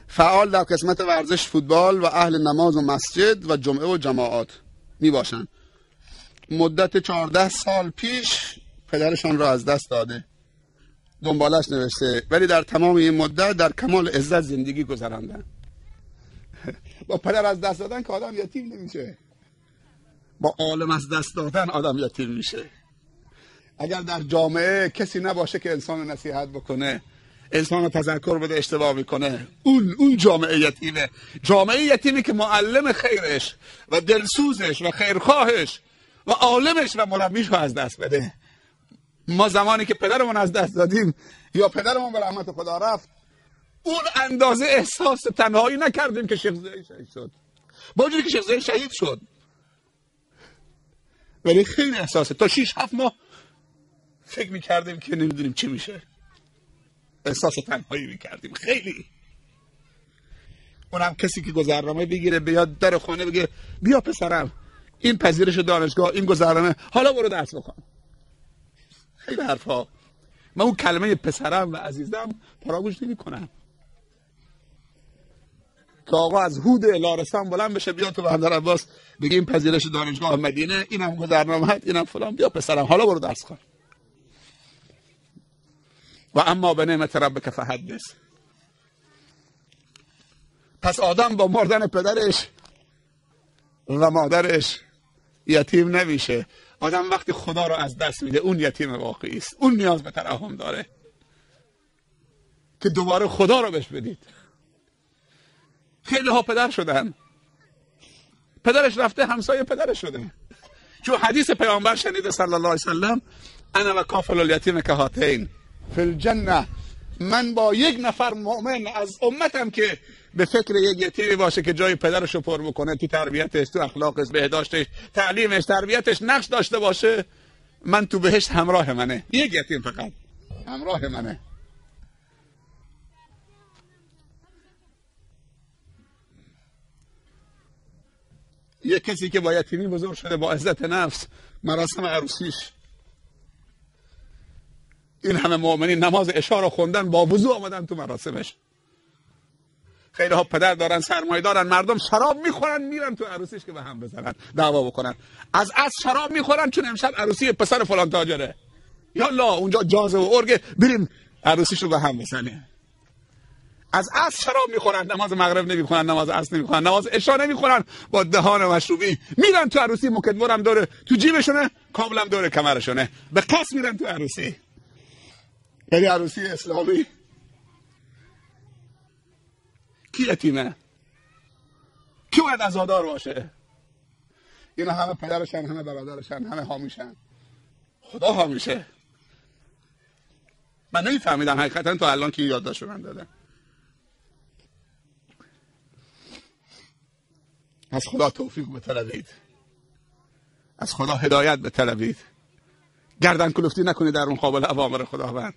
فعال در قسمت ورزش، فوتبال و اهل نماز و مسجد و جمعه و جماعات می باشند. مدت 14 سال پیش پدرشان را از دست داده. دنبالش نوشته ولی در تمام این مدت در کمال عزت زندگی گذراندن. با پدر از دست دادن که آدم یتیم نمیشه، با عالم از دست دادن آدم یتیم میشه. اگر در جامعه کسی نباشه که انسان نصیحت بکنه، انسان تذکر بده اشتباه میکنه، اون جامعه یتیمه. جامعه یتیمی که معلم خیرش و دلسوزش و خیرخواهش و عالمش و مربیش رو از دست بده. ما زمانی که پدرمون از دست دادیم یا پدرمون به رحمت خدا رفت، اون اندازه احساس تنهایی نکردیم که شیخ زاهد شهید شد. با وجودی که شیخ زاهد شهید شد، ولی خیلی احساسه. تا 6-7 ماه فکر میکردیم که نمیدونیم چی میشه، احساس تنهایی میکردیم خیلی. اونم کسی که گذرنامه بگیره بیاد در خانه بگه بیا پسرم این پذیرش دانشگاه، این گذرنامه، حالا برو درس بخون. خیلی حرفا. من اون کلمه پسرم و عزیزم فراموش نمی‌کنم. که آقا از هود لارستان بلند بشه بیا تو بندر عباس بگه این پذیرش دانشگاه مدینه، اینم گذرنامه، اینم فلان، بیا پسرم حالا برو درس خوان. و اما به نعمت ربک فحدث. پس آدم با مردن پدرش و مادرش یتیم نمیشه. آدم وقتی خدا رو از دست میده اون یتیم واقعی است. اون نیاز به ترحم داره که دوباره خدا رو بهش بدید. خیلی ها پدر شدن، پدرش رفته همسایه پدرش شده. چون حدیث پیامبر شنیده صلی الله علیه وسلم، انا و کافل الیتیم کهاتین فی الجنه، من با یک نفر مؤمن از امتم که به فکر یک یتیمی باشه که جای پدرش رو پر بکنه، تو تربیتش، تو اخلاقش، بهداشتش، تعلیمش، تربیتش نقش داشته باشه، من تو بهشت همراه منه. یک یتیم فقط همراه منه. یک کسی که با یتیمی بزرگ شده، با عزت نفس، مراسم عروسیش، این همه مؤمنین نماز عشا رو خوندن، با وضو آمدن تو مراسمش. خیلی ها پدر دارن، سرمایه دارن، مردم شراب میخورن میرن تو عروسیش که به هم بزنن، دعوا بکنن. از شراب میخورن چون امشب عروسی پسر فلان تاجره، یالا اونجا جاز و ارگ، بریم عروسیش رو به هم بزنیم. از شراب میخورن، نماز مغرب نمیخونن، نماز عصر نمیخونن، نماز عشا نمیخونن، با دهان مشروبی میرن تو عروسی. مکدورم داره تو جیبشونه، کابلم داره کمرشونه، به قصد میرن تو عروسی. یعنی عروسی اسلامی کی یتیمه؟ کی باید عزادار باشه؟ اینا همه پدرشن، همه برادرشن، همه حامیشن. خدا حامیشه. من نمیفهمیدم حقیقتا تو الان که این یادداشت من دادن. از خدا توفیق بطلبید، از خدا هدایت بطلبید، گردن کلفتی نکنید در مقابل اوامر خداوند.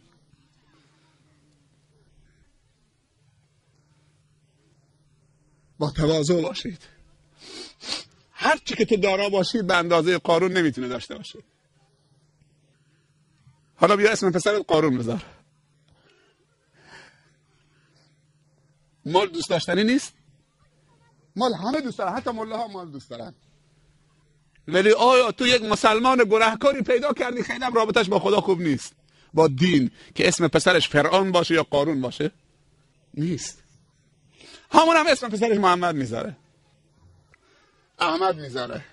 با تواضع باشید. هر چی که تو دارا باشید به اندازه قارون نمیتونه داشته باشه. حالا بیا اسم پسرت قارون بذار. مال دوست داشتنی نیست؟ مال همه دوست دارن، حتی ملاها مال دوست دارن. ولی آیا تو یک مسلمان گناهکاری پیدا کردی خیلی هم رابطش با خدا خوب نیست، با دین، که اسم پسرش فرعون باشه یا قارون باشه؟ نیست. همون هم اسم پسرش محمد میذاره، احمد میذاره.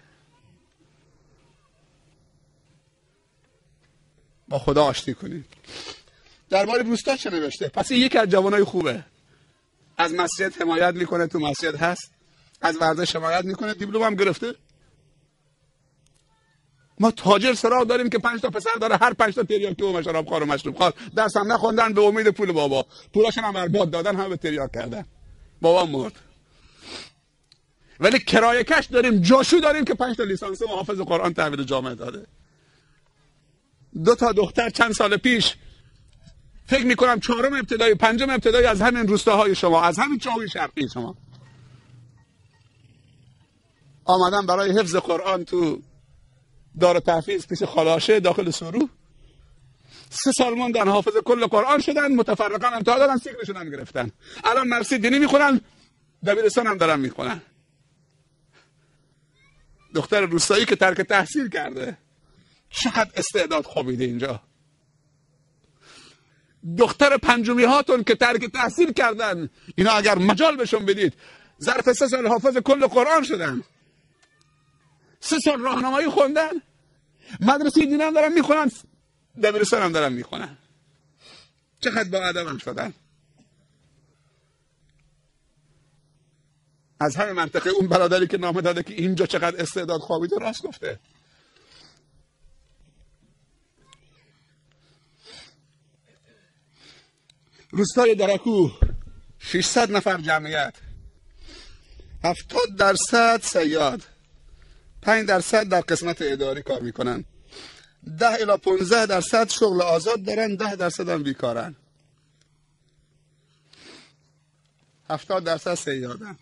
با خدا آشتی کنید. درباره روستا چه نوشته؟ پس این یکی از جوانای خوبه، از مسجد حمایت میکنه، تو مسجد هست، از ورزش حمایت میکنه، دیپلم هم گرفته. ما تاجر سراغ داریم که 5 تا پسر داره، هر 5 تا تریاکی و شراب خوار و مشروب خوار، درس هم نخوندن، به امید پول بابا، پولاشون هم برباد دادن، همه به تریاک کردن، بابا مرد. ولی کرایه کش داریم، جاشو داریم که 5 تا لیسانس و حافظ قرآن تحویل جامعه داده. 2 تا دختر چند سال پیش، فکر میکنم 4م ابتدایی 5م ابتدایی، از همین روستاهای شما، از همین چاوی شرقی شما، آمدن برای حفظ قرآن تو دار تحفیظ پیش خالاشه داخل سرو. 3 سال موندن، حافظ کل قرآن شدن، متفرقا امتحان دادن، سیگرشون هم گرفتن. الان مرسی دینی میخونن، دبیرستان هم دارن میخونن. دختر روستایی که ترک تحصیل کرده، چقدر استعداد خوابیده اینجا. دختر پنجمی هاتون که ترک تحصیل کردن، اینا اگر مجال بهشون بدید ظرف 3 سال حافظ کل قرآن شدن، 3 سال راهنمایی خوندن، مدرسه دین هم دارن میخونن، دبیرستان هم دارن میخونن. چقدر با ادب هم شدن. از همه منطقه اون برادری که نامه داده که اینجا چقدر استعداد خوابیده راست گفته. روستای درکو 600 نفر جمعیت، 70% صیاد، 5% در قسمت اداری کار میکنن، 10 الی 15% شغل آزاد دارن، 10% هم بیکارن، 70% صیادن.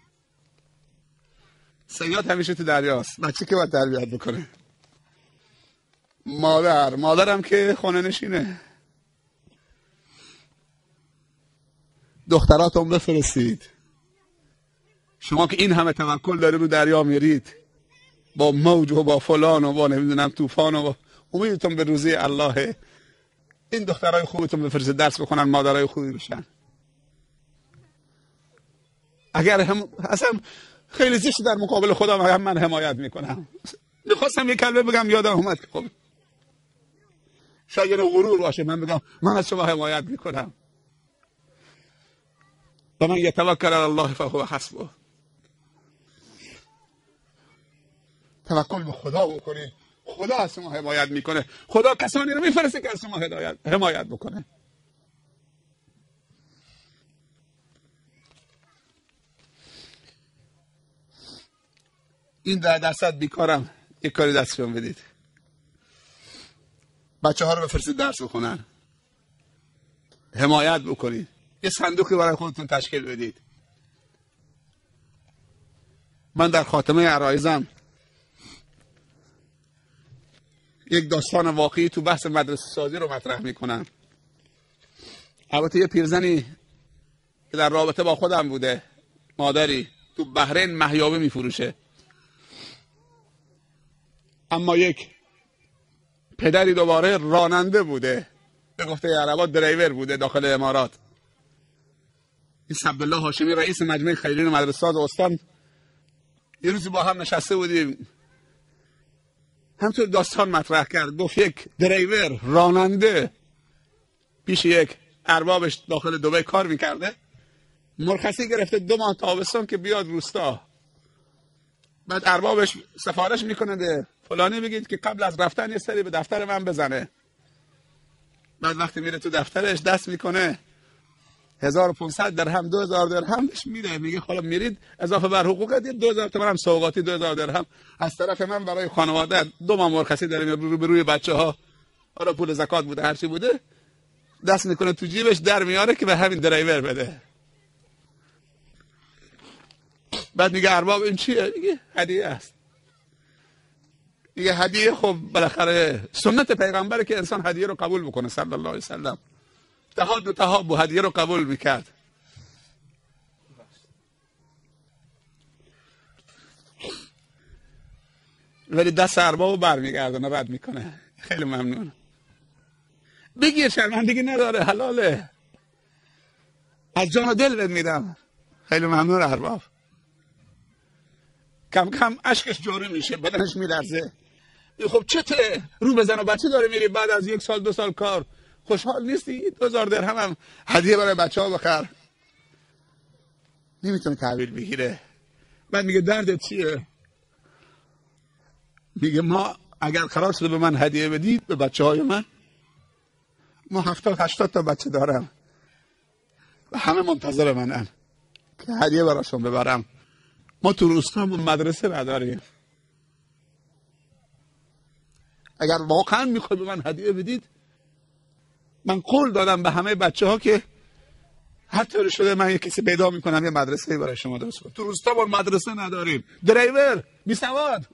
صیاد همیشه تو دریاست، بچه که باید تربیت بکنه. مادرم که خونه نشینه. دختراتون بفرستید. شما که این همه توکل داره رو دریا میرید، با موج و با فلان و با نمیدونم طوفان و امیدتون به روزی الله، این دخترای خوبتون بفرستید درس بخونن، مادرای خوبی بشن. اگر هم اصلا خیلی زشت در مقابل خدا من حمایت میکنم. میخواستم یک کلمه بگم یادم اومد که خب شاید غرور باشه من بگم من از شما حمایت میکنم. و من یتوکل علی الله فهو حسبه. توکل به خدا بکنید، خدا از شما حمایت میکنه. خدا کسانی رو میفرسته که از شما حمایت بکنه. این 10% بیکارم، یک کاری دستشون بدید. بچه ها رو بفرستید درس بخونن، حمایت بکنید، یه صندوقی برای خودتون تشکیل بدید. من در خاتمه عرایزم یک داستان واقعی تو بحث مدرسه سازی رو مطرح میکنم. البته یه پیرزنی که در رابطه با خودم بوده، مادری تو بحرین محیابه میفروشه، اما یک پدری دوباره راننده بوده، به گفته عربا درایور بوده داخل امارات. این عبدالله هاشمی رئیس مجمع خیرین مدرسه ساز استان، یه روزی با هم نشسته بودیم، همطور داستان مطرح کرد. گفت یک درایور راننده پیش یک اربابش داخل دبی کار میکرده، مرخصی گرفته 2 ماه تابستان که بیاد روستا. بعد اربابش سفارش میکنه به فلانی بگید که قبل از رفتن یه سری به دفتر من بزنه. بعد وقتی میره تو دفترش دست میکنه 1500 درهم 2000 درهم بهش میده، میگه حالا میرید اضافه بر حقوقت 2000 تومان هم سوغاتی 2000 درهم از طرف من برای خانواده 2 ماه مرخصی داریم روی بچه ها، حالا پول زکات بوده هرچی بوده، دست میکنه تو جیبش در میاره که به همین درایور بده. بعد میگه ارباب این چیه؟ میگه هدیه است. میگه هدیه؟ خب بالاخره سنت پیغمبره که انسان هدیه رو قبول بکنه صلی الله علیه وسلم. تهاب هدیه رو قبول میکرد. ولی دست اربابو برمیگردونه، رد میکنه. خیلی ممنون، بگیر، شرمندگی نداره، حلاله، از جان و دل بهت میدم. خیلی ممنون ارباب. کم کم اشکش جاری میشه، بدنش میلرزه. خب چته؟ رو بزن و بچه داره میری، بعد از 1 سال 2 سال کار خوشحال نیستی؟ 2000 درهم هم هدیه برای بچه ها بخر. نمیتونه تحویل بگیره. بعد میگه دردت چیه؟ میگه ما اگر قرار شده به من هدیه بدید، به بچه های من، ما 70-80 تا بچه دارم و همه منتظر منن که هدیه براشون ببرم. ما تو روستامون مدرسه نداریم. اگر واقعا میخواد به من هدیه بدید، من قول دادم به همه بچه ها که هر طوری شده من یک کسی پیدا میکنم یه مدرسه برای شما درست کنم. تو روستامون مدرسه نداریم. درایور بی سواد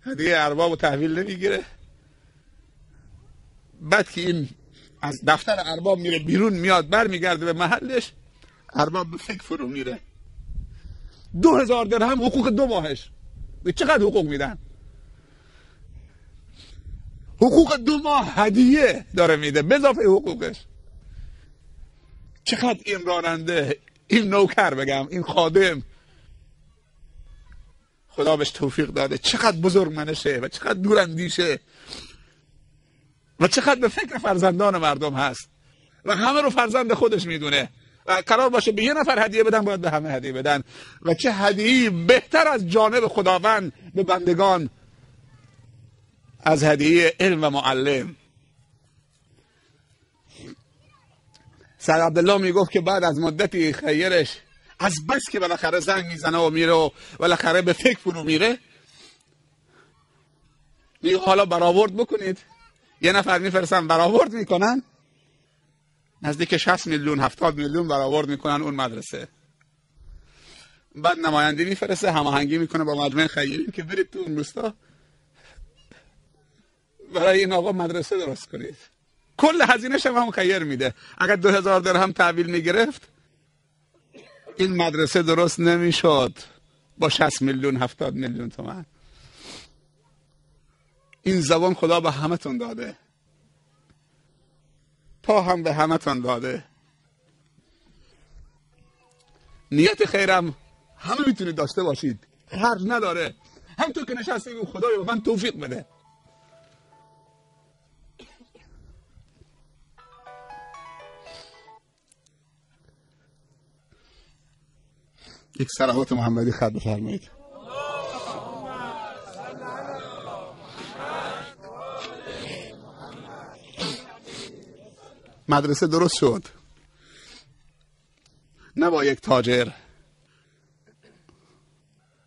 هدیه ارباب و تحویل نمیگیره. بعد که این از دفتر ارباب میره بیرون، میاد برمیگرده به محلش، ارباب به فکر فرو میره. 2000 درهم حقوق 2 ماهش. چقدر حقوق میدن؟ حقوق 2 ماه هدیه داره میده به اضافه حقوقش. چقدر این راننده، این نوکر بگم، این خادم خدا بهش توفیق داده، چقدر بزرگ منشه و چقدر دوراندیشه و چقدر به فکر فرزندان مردم هست و همه رو فرزند خودش میدونه و قرار باشه به 1 نفر هدیه بدن باید به همه هدیه بدن. و چه هدیه‌ای بهتر از جانب خداوند به بندگان از هدیه علم و معلم. سید عبدالله میگفت که بعد از مدتی خیرش از بس که بالاخره زنگ میزنه و میره و بالاخره به فکر فرو میره، میگه حالا برآورد بکنید. 1 نفر میفرستن برآورد میکنن، نزدیک 60 میلیون 70 میلیون برآورد میکنن اون مدرسه. بعد نماینده میفرسته، هماهنگی میکنه با مجمع خیرین که برید تو اون روستا برای این آقا مدرسه درست کنید. کل هزینه‌ش هم خیر میده. اگر 2000 درهم تحویل میگرفت این مدرسه درست نمیشد با 60 میلیون 70 میلیون تومان. این زبان خدا به همه تون داده، پا هم به همه تون داده. نیت خیرم همه میتونید داشته باشید، خرج نداره. همونطور که نشستیم خدایا به من توفیق بده. یک صلوات محمدی خط بفرمایید. مدرسه درست شد، نه با یک تاجر،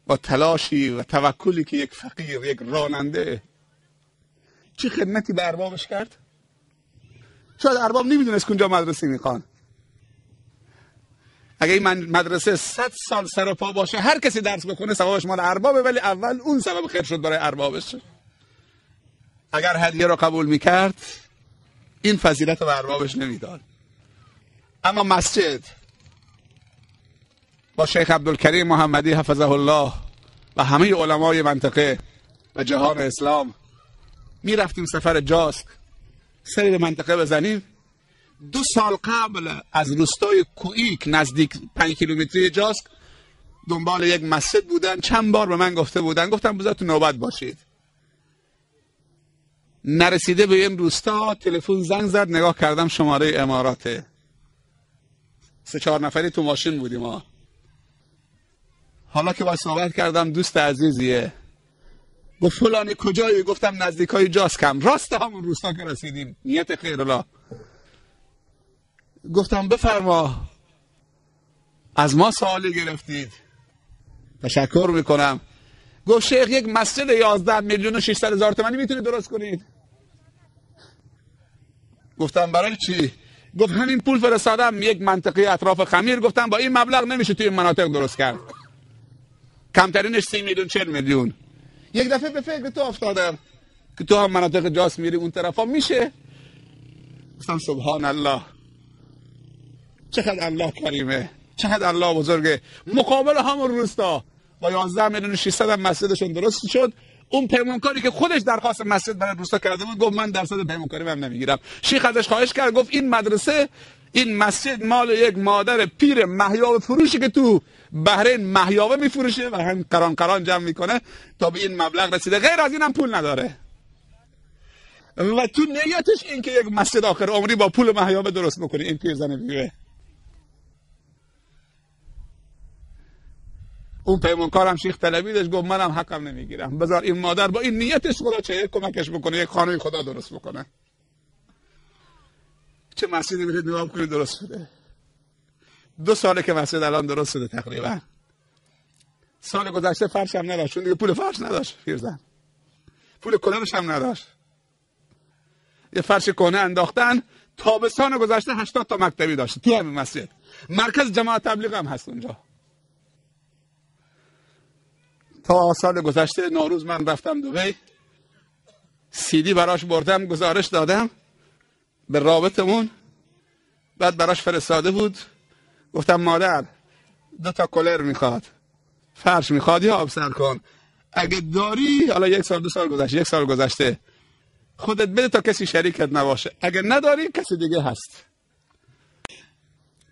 با تلاشی و توکلی که یک فقیر، یک راننده چه خدمتی به اربابش کرد. شاید ارباب نمیدونست کجا مدرسه میخوان. اگه این مدرسه 100 سال سر و پا باشه، هر کسی درس بخونه ثوابش مال اربابه، ولی اول اون سبب خیر شد برای اربابش. اگر هدیه رو قبول میکرد این فضیلت رو به اربابش نمیداد. اما مسجد با شیخ عبدالکریم محمدی حفظه الله و همه علمای منطقه و جهان اسلام میرفتیم سفر جاسک، سری به منطقه بزنیم. 2 سال قبل از روستای کویک نزدیک 5 کیلومتری جاسک دنبال یک مسجد بودن. چند بار به من گفته بودن، گفتم بذار تو نوبت باشید. نرسیده به این روستا تلفن زنگ زد، نگاه کردم شماره اماراته. 3-4 نفری تو ماشین بودیم ما. حالا که با صحبت کردم دوست عزیزیه، گفت فلانی کجایی؟ گفتم نزدیکای جاسکم. راست همون روستا که رسیدیم. نیت خیر الله. گفتم بفرما، از ما سوالی گرفتید، تشکر میکنم. گفت شیخ یک مسجد 11 میلیون و 600 هزار تومانی میتونید درست کنید؟ گفتم برای چی؟ گفت همین پول فرستادم یک منطقه اطراف خمیر. گفتم با این مبلغ نمیشه توی این مناطق درست کرد، کمترینش 30 میلیون 40 میلیون. یک دفعه به فکر تو افتادم که تو هم مناطق جاس میری اون طرفا میشه. گفتم سبحان الله، چقدر الله کریمه، چقدر الله بزرگه. مقابل همون روستا با 11 میلیون و 600 هم مسجدشون درست شد. اون پیمانکاری که خودش درخواست مسجد برای روستا کرده بود گفت من درصد پیمانکاری هم نمیگیرم. شیخ ازش خواهش کرد، گفت این مدرسه، این مسجد مال یک مادر پیر محیاوه فروشی که تو بحرین محیاوه میفروشه و هم قران جمع میکنه تا به این مبلغ رسیده، غیر از این هم پول نداره. و تو نیتش این که یک مسجد آخر عمری با پول محیاوه درست بکنه. این پیرزن بیوه، اون پیمانکارم شیخ طلبیدش، گفت منم حقم نمیگیرم، بذار این مادر با این نیتش خدا چه کمکش بکنه، یک خانه خدا درست بکنه. چه مسجدی میرید نگاه کنید درست شده. 2 ساله که مسجد الان درست شده تقریبا. سال گذشته فرش هم نداشت، چون دیگه پول فرش نداشت پیرزن، پول کلنش هم نداشت. یه فرش کهنه انداختن. تابستان گذشته 80 تا مکتبی داشت تو همین مسجد. مرکز جماعت تبلیغ هم هست اونجا. تا سال گذشته نوروز من رفتم دبی، CD براش بردم، گزارش دادم به رابطمون، بعد براش فرستاده بود. گفتم مادر 2 تا کولر میخواد، فرش میخواد یا آبسر کن، اگه داری، حالا 1 سال 2 سال گذشته، 1 سال گذشته، خودت بده تا کسی شریکت نباشه، اگه نداری کسی دیگه هست.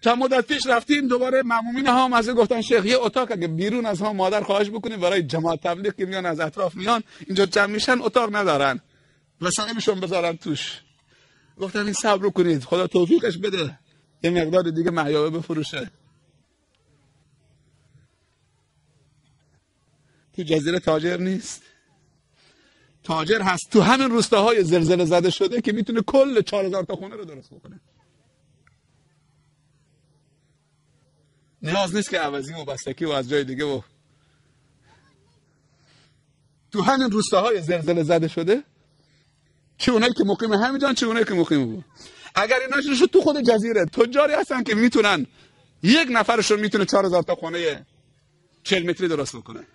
چند مدت پیش رفتیم دوباره، مامومین ها مزه گفتن شیخ یه اتاق اگه بیرون از ها مادر خواهش بکنیم برای جماعت تبلیغ که میان از اطراف میان اینجا جمع میشن، اتاق ندارن، وسایلشون بذارن توش. گفتم این صبر کنید، خدا توفیقش بده یه مقدار دیگه محیابه بفروشه. تو جزیره تاجر نیست، تاجر هست تو همین روستاهای زلزله زده شده که میتونه کل 4000 تا خونه رو درست بکنه. نیاز نیست که عوضی و بستگی و از جای دیگه. و تو همین روستاهای زلزله زده شده، چه اونایی که مقیم همینجان چه اونایی که مقیم بود، اگر اینا شد تو خود جزیره تجاری هستن که میتونن، یک نفرشون میتونه 4000 تا خونه 40 متری درست بکنه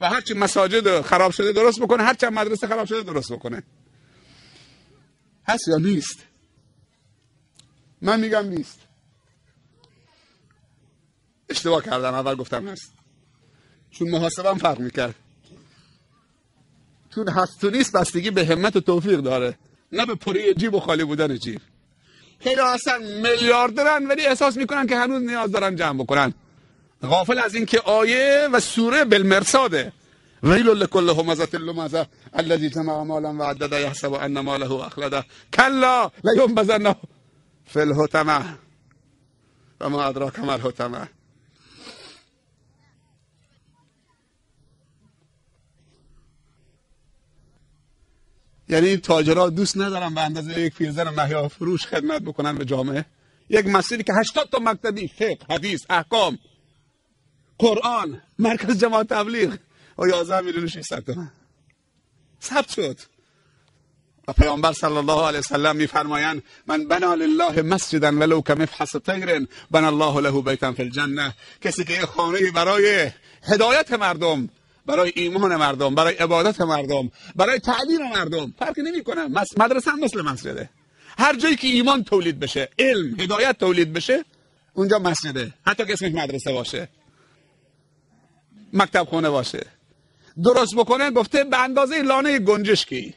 و هرچی مساجد خراب شده درست بکنه، هرچی مدرسه خراب شده درست بکنه. هست یا نیست؟ من میگم نیست. اشتباه کردم، اول گفتم هست، چون محاسبم فرق میکرد. چون هست و نیست بستگی به همت و توفیق داره، نه به پری جیب و خالی بودن جیب. خیلی اصلا میلیاردرن ولی احساس میکنن که هنوز نیاز دارن جمع بکنن، غافل از این که آیه و سوره بالمرصاده. ویل لکل همزة لمزة الذی جمع مالا و عدده یحسب ان ماله اخلده کلا لینبذن فی الحطمة و ما ادراک ما الحطمة. یعنی این تاجرها دوست ندارن به اندازه یک پیرزن مهیا فروش خدمت بکنن به جامعه. یک مسیری که 80 تا مکتبی فقه، حدیث، احکام، قرآن، مرکز جماعت تبلیغ و 11 میلیون و 600 تومان ثبت شد. و پیامبر صلی الله علیه وسلم میفرمایند من بنا لله مسجدا ولو کمفحص طیر بنا الله له بیتا فی الجنه. کسی که خانه برای هدایت مردم، برای ایمان مردم، برای عبادت مردم، برای تعلیم مردم، فرقی نمیکنه، مدرسه هم مثل مسجده. هر جایی که ایمان تولید بشه، علم، هدایت تولید بشه، اونجا مسجده. حتی که اسمش مدرسه باشه، مکتب خونه باشه، درست بکنه. گفته به اندازه لانه گنجشکی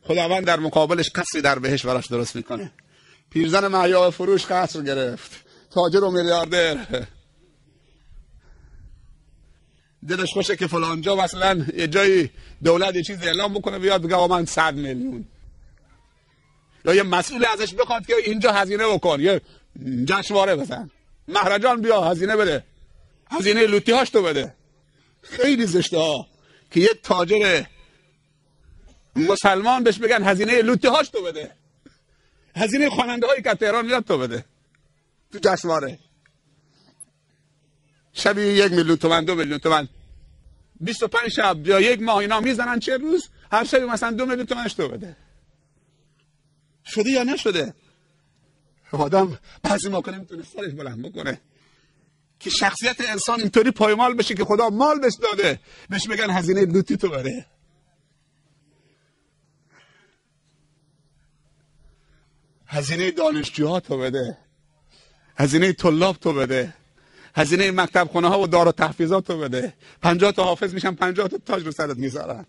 خداوند در مقابلش قصری در بهشت براش درست میکنه. پیرزن مهیا فروش قصر گرفت، تاجر و میلیاردر دلش خوشه که فلانجا مثلا یه جایی دولت یه چیز اعلام بکنه بیاد بگه آقا من 100 میلیون، یا یه مسئول ازش بخواد که اینجا هزینه بکن، یه جشنواره بزن، مهرجان بیا هزینه بده، هزینه لوتی هاش تو بده. خیلی زشته ها که یک تاجر مسلمان بهش بگن هزینه لوتی هاش تو بده، هزینه خواننده هایی که تهران میاد تو بده تو جشنواره. شبی 1 میلیون تومان، 2 میلیون تومان، 25 شب یا 1 ماه اینا میزنن، 40 روز هر شبی مثلا 2 میلیون تومانش تو بده. شده یا نشده؟ آدم بعضی موقع نمیتونه سرش بلند بکنه که شخصیت انسان اینطوری پایمال بشه که خدا مال بهش داده بهش بگن هزینه لوتی تو بده. هزینه دانشجوها تو بده، هزینه طلاب تو بده، هزینه مکتب خونه ها و دار و تحفیظات تو بده. 50 تا حافظ میشن، 50 تا تاج رو سرت میذارن.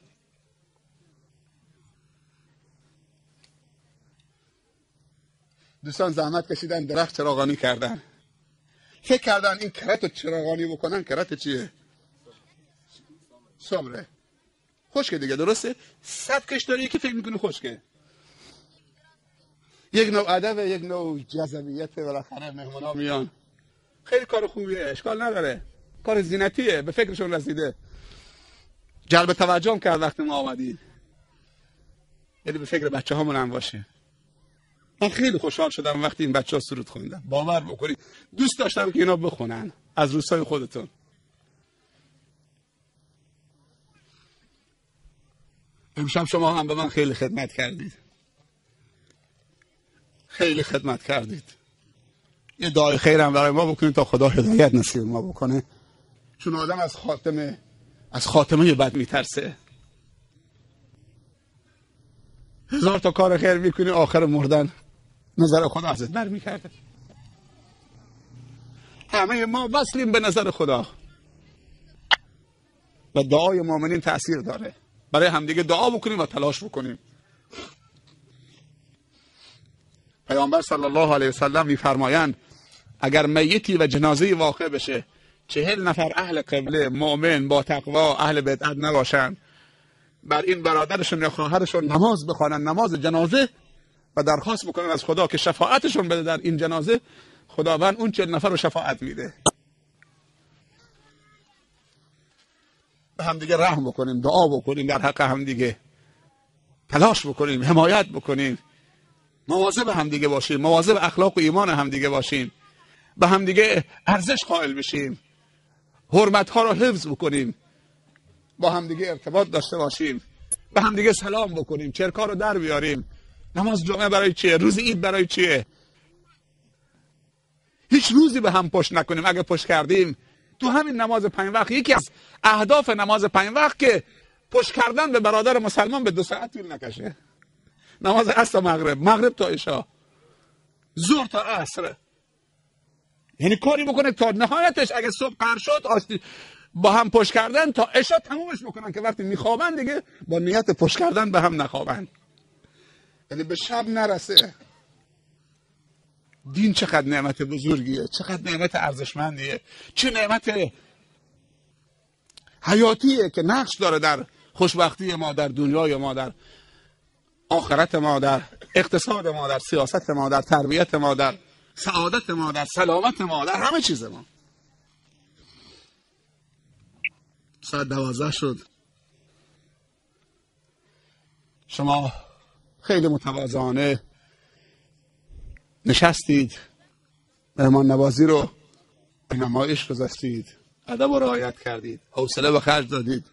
دوستان زحمت کشیدن، درخت چراغانی کردن، فکر کردن این کرت رو چراغانی بکنن. کرت چیه؟ صبره. خشکه دیگه، درسته؟ سبکش داره، یکی فکر میکنه خشکه. یک نوع ادب، یک نوع جذابیت. بالاخره مهمونا میان، خیلی کار خوبیه، اشکال نداره، کار زینتیه، به فکرشون رسیده، جلب توجه هم کرد وقتی ما آمدیم. یعنی به فکر بچه هامون هم باشه. من خیلی خوشحال شدم وقتی این بچه ها سرود خوندن. باور بکنید دوست داشتم که اینا بخونن از روستای خودتون. امشب شما هم به من خیلی خدمت کردید، خیلی خدمت کردید. یه دعای خیر هم برای ما بکنید تا خدا هدایت نصیب ما بکنه، چون آدم از خاتمه بد میترسه. 1000 تا کار خیر میکنی، آخر مردن نظر خدا ازت بر میکرده. همه ما وصلیم به نظر خدا و دعای مؤمنین تأثیر داره. برای همدیگه دعا بکنیم و تلاش بکنیم. پیامبر صلی الله علیه وسلم میفرمایند اگر میتی و جنازه‌ای واقع بشه، 40 نفر اهل قبله مؤمن با تقوا اهل بدعت نباشن، بر این برادرشون یا خواهرشون نماز بخوانن، نماز جنازه، و درخواست بکنن از خدا که شفاعتشون بده در این جنازه، خداوند اون 40 نفر رو شفاعت میده. به همدیگه رحم بکنیم، دعا بکنیم در حق همدیگه، تلاش بکنیم، حمایت بکنیم، مواظب همدیگه باشیم، مواظب اخلاق و ایمان همدیگه باشیم، به همدیگه ارزش قائل بشیم، حرمت ها رو حفظ بکنیم، با همدیگه ارتباط داشته باشیم، به همدیگه سلام بکنیم، چرکا رو در بیاریم. نماز جمعه برای چیه؟ روز عید برای چیه؟ هیچ روزی به هم پشت نکنیم. اگه پشت کردیم تو همین نماز 5 وقت، یکی از اهداف نماز 5 وقت که پشت کردن به برادر مسلمان به 2 ساعت طول نکشه. نماز عصر تا مغرب، مغرب تا عشاء، ظهر تا عصر، یعنی کاری بکنه تا نهایتش اگه صبح قرار شد با هم پشت کردن تا عشاء تمومش بکنن، که وقتی میخوابن دیگه با نیت پشت کردن به هم نخوابن، یعنی به شب نرسه. دین چقدر نعمت بزرگیه، چقدر نعمت ارزشمندیه، چه نعمت حیاتیه که نقش داره در خوشبختی ما، در دنیای ما، در آخرت ما، در اقتصاد ما، در سیاست ما، در تربیت ما، در سعادت ما، در سلامت ما، در همه چیز ما. ساعت 12 شد. شما خیلی متواضعانه نشستید، مهمان نوازی رو به نمایش گذاشتید، ادب رو رعایت کردید، حوصله به خرج دادید.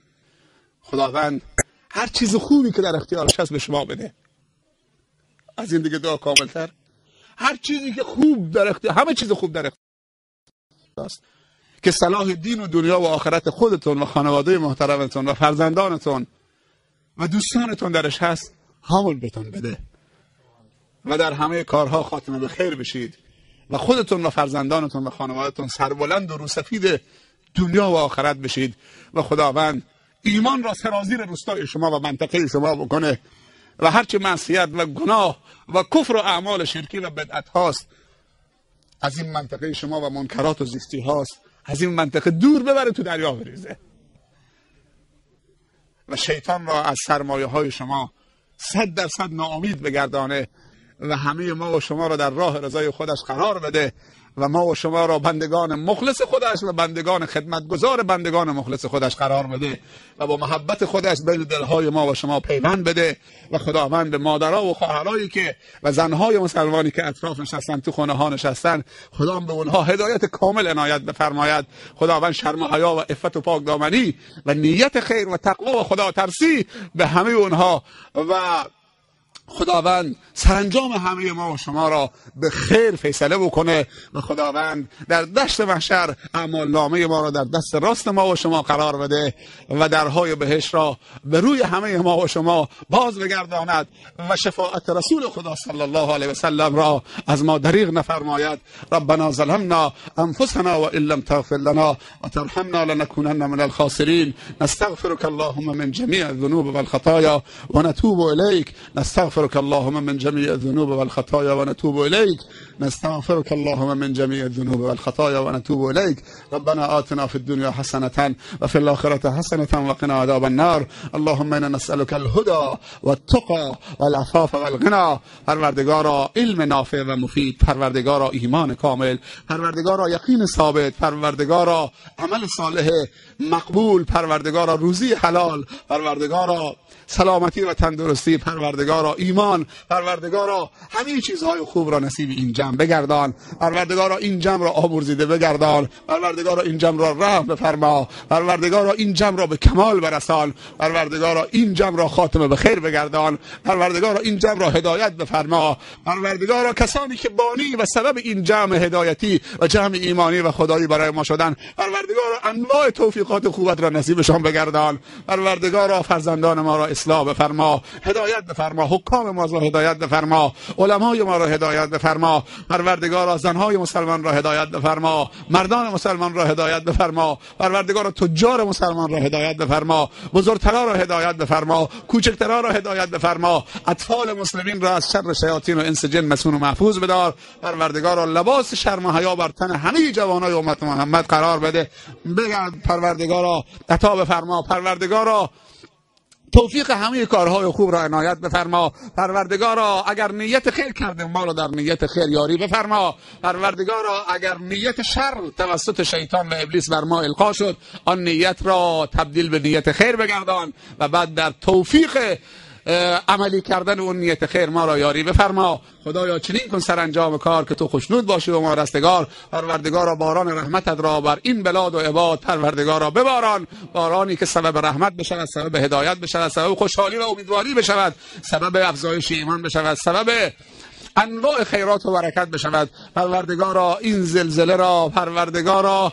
خداوند هر چیز خوبی که در اختیارش هست به شما بده. از این دیگه دعا کاملتر؟ هر چیزی که خوب در اختیار، همه چیز خوب در اختیار است که صلاح دین و دنیا و آخرت خودتون و خانواده محترمتون و فرزندانتون و دوستانتون درش هست، همون بهتون بده و در همه کارها خاتمه به خیر بشید و خودتون و فرزندانتون و خانوادهتون سربلند و روسفید دنیا و آخرت بشید و خداوند ایمان را سرازیر روستای شما و منطقه شما بکنه و هرچی معصیت و گناه و کفر و اعمال شرکی و بدعت هاست از این منطقه شما و منکرات و زیستی هاست از این منطقه دور ببره، تو دریا بریزه و شیطان را از سرمایه های شما 100% ناامید بگردانه و همه ما و شما را در راه رضای خودش قرار بده و ما و شما را بندگان مخلص خودش و بندگان خدمتگزار بندگان مخلص خودش قرار بده و با محبت خودش بین دلهای ما و شما پیوند بده و خداوند به مادرها و خواهرایی که و زنهای مسلمانی که اطراف نشستن، تو خانه ها نشستن، خداوند به اونها هدایت کامل عنایت بفرماید. خداوند شرم و حیا و عفت و پاکدامنی و نیت خیر و تقوا و خدا ترسی به همه اونها و خداوند سرانجام همه ما و شما را به خیر فیصله بکنه و خداوند در دشت محشر اعمال نامه ما را در دست راست ما و شما قرار بده و درهای بهشت را به روی همه ما و شما باز بگرداند و شفاعت رسول خدا صلی الله علیه و سلم را از ما دریغ نفرماید. ربنا ظلمنا انفسنا و ان لم تغفر لنا و ترحمنا لنكونن من الخاسرین. نستغفرك اللهم من جميع الذنوب والخطايا ونتوب اليك. نستغفرك اللهم من جميع الذنوب والخطايا ونتوب إليك. نستغفرك اللهم من جميع الذنوب والخطايا ونتوب إليك. ربنا آتنا في الدنيا حسنة وفي الآخرة حسنة وقنا عذاب النار. اللهم إنا نسألك الهدى والتقى والعفاف والغنى. پروردگارا علم نافع و مفید، پروردگارا ایمان کامل، پروردگارا یقین ثابت، پروردگارا عمل صالح مقبول، پروردگارا روزی حلال، پروردگارا سلامتی و تندرستی، پروردگارا ایمان، پروردگارا همه چیزهای خوب را نصیب این جمع بگردان. پروردگارا این جمع را آمرزیده بگردان. پروردگارا این جمع را رحم بفرما. پروردگارا این جمع را به کمال برسان. پروردگارا این جمع را خاتمه به خیر بگردان. پروردگارا این جمع را هدایت بفرما. پروردگارا کسانی که بانی و سبب این جمع هدایتی و جمع ایمانی و خدایی برای ما شدن، پروردگارا انواع توفیقات خوبت را نصیبشان بگردان. پروردگارا فرزندان ما را اصلاح بفرما، هدایت بفرما، حکام ما را هدایت بفرما، علمای ما را هدایت بفرما. پروردگارا زنهای مسلمان را هدایت بفرما، مردان مسلمان را هدایت بفرما. پروردگارا تجار مسلمان را هدایت بفرما، بزرگترا را هدایت بفرما، کوچکترا را هدایت بفرما. اطفال مسلمین را از شر شیاطین و انس جن مسون و محفوظ بدار. پروردگارا لباس شرم و حیا بر تن همه جوانای امت محمد قرار بده. بگرد پروردگارا عطا بفرما. پروردگارا توفیق همه کارهای خوب را عنایت بفرما. پروردگارا اگر نیت خیر کردیم ما را در نیت خیر یاری بفرما. پروردگارا اگر نیت شر توسط شیطان و ابلیس بر ما القا شد، آن نیت را تبدیل به نیت خیر بگردان و بعد در توفیق عملی کردن اون نیت خیر ما را یاری بفرما. خدایا چنین کن سرانجام کار که تو خوشنود باشی و ما رستگار. پروردگارا باران رحمتت را بر این بلاد و عباد پروردگارا بباران، بارانی که سبب رحمت بشود، سبب هدایت بشود، سبب خوشحالی و امیدواری بشود، سبب افزایش ایمان بشود، سبب انواع خیرات و برکت بشود. پروردگارا این زلزله را پروردگارا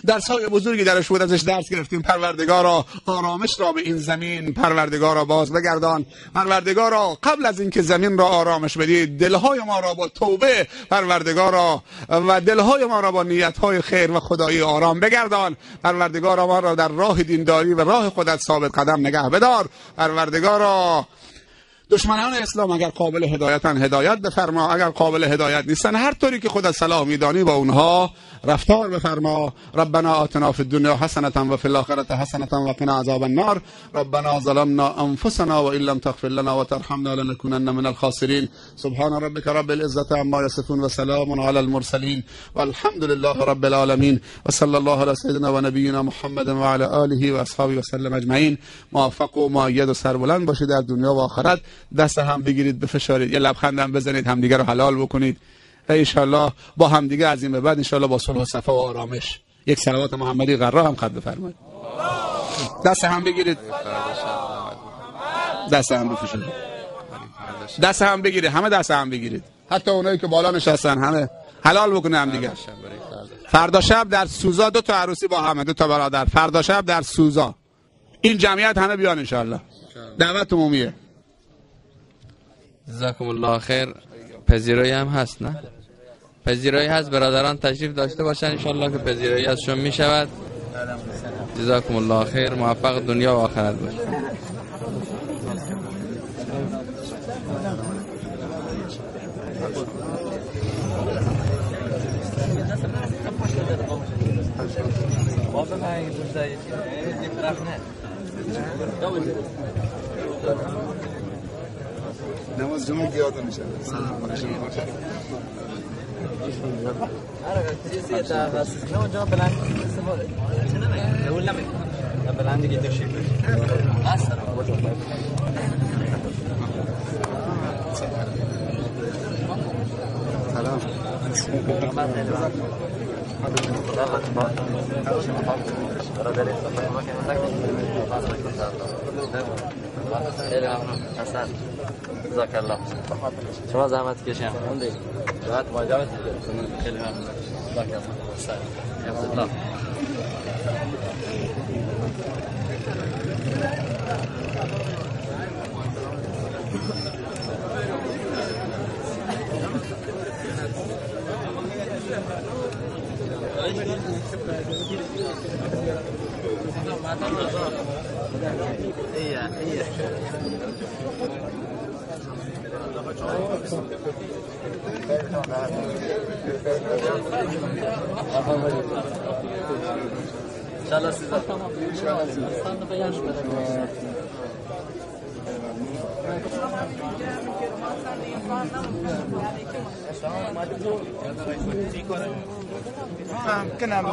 درس‌های بزرگی درش بود، ازش درس گرفتیم. پروردگارا آرامش را به این زمین پروردگارا باز بگردان. پروردگارا قبل از اینکه زمین را آرامش بدید، دلهای ما را با توبه پروردگارا و دلهای ما را با نیت‌های خیر و خدایی آرام بگردان. پروردگارا ما را در راه دینداری و راه خودت ثابت قدم نگه بدار. پروردگارا دشمنان اسلام اگر قابل هدایتن هدایت بفرما، اگر قابل هدایت نیستن هر طوری که خودت صلاح میدانی با اونها رفتار بفرما. ربنا آتنا فی الدنیا حسنة و فی الآخرة حسنة و قنا عذاب النار. ربنا ظلمنا انفسنا و ان لم تغفر لنا و ترحمنا لنكونن من الخاسرین. سبحان ربک رب العزة عما یصفون و سلام علی المرسلین و الحمد لله رب العالمین و صلی الله علی سیدنا و نبینا محمد و علی آله و اصحابه و سلم اجمعین. موفق و مؤید و سربلند باشید در دنیا و آخرت. دست هم بگیرید بفشارید، یه لبخندم بزنید، همدیگه رو حلال بکنید و ان شاءالله با همدیگه از این به بعد ان شاءالله با صلح و صفا و آرامش یک صلوات محمدی قرار هم خط بفرمایید. دست هم بگیرید، دست هم بفشارید، دست هم بگیرید، همه دست هم بگیرید، حتی اونایی که بالا نشستن همه حلال بکنه همدیگه. فردا شب در سوزا 2 تا عروسی با همه، 2 تا برادر، فردا شب در سوزا این جمعیت همه بیان ان شاءالله. دعوت عمومیه. جزاکم الله خیر. پذیرایی هم هست نه؟ پذیرایی هست، برادران تشریف داشته باشن ان شاء الله که پذیرایی ازشون می شود. جزاکم الله خیر. موفق دنیا و آخرت باشید. نماز جمعه یادم میشه. سلام علیکم. جزاک الله. شما زحمت کشیم. راحت ماجرات خیلی ممنون. جزاک الله. کنم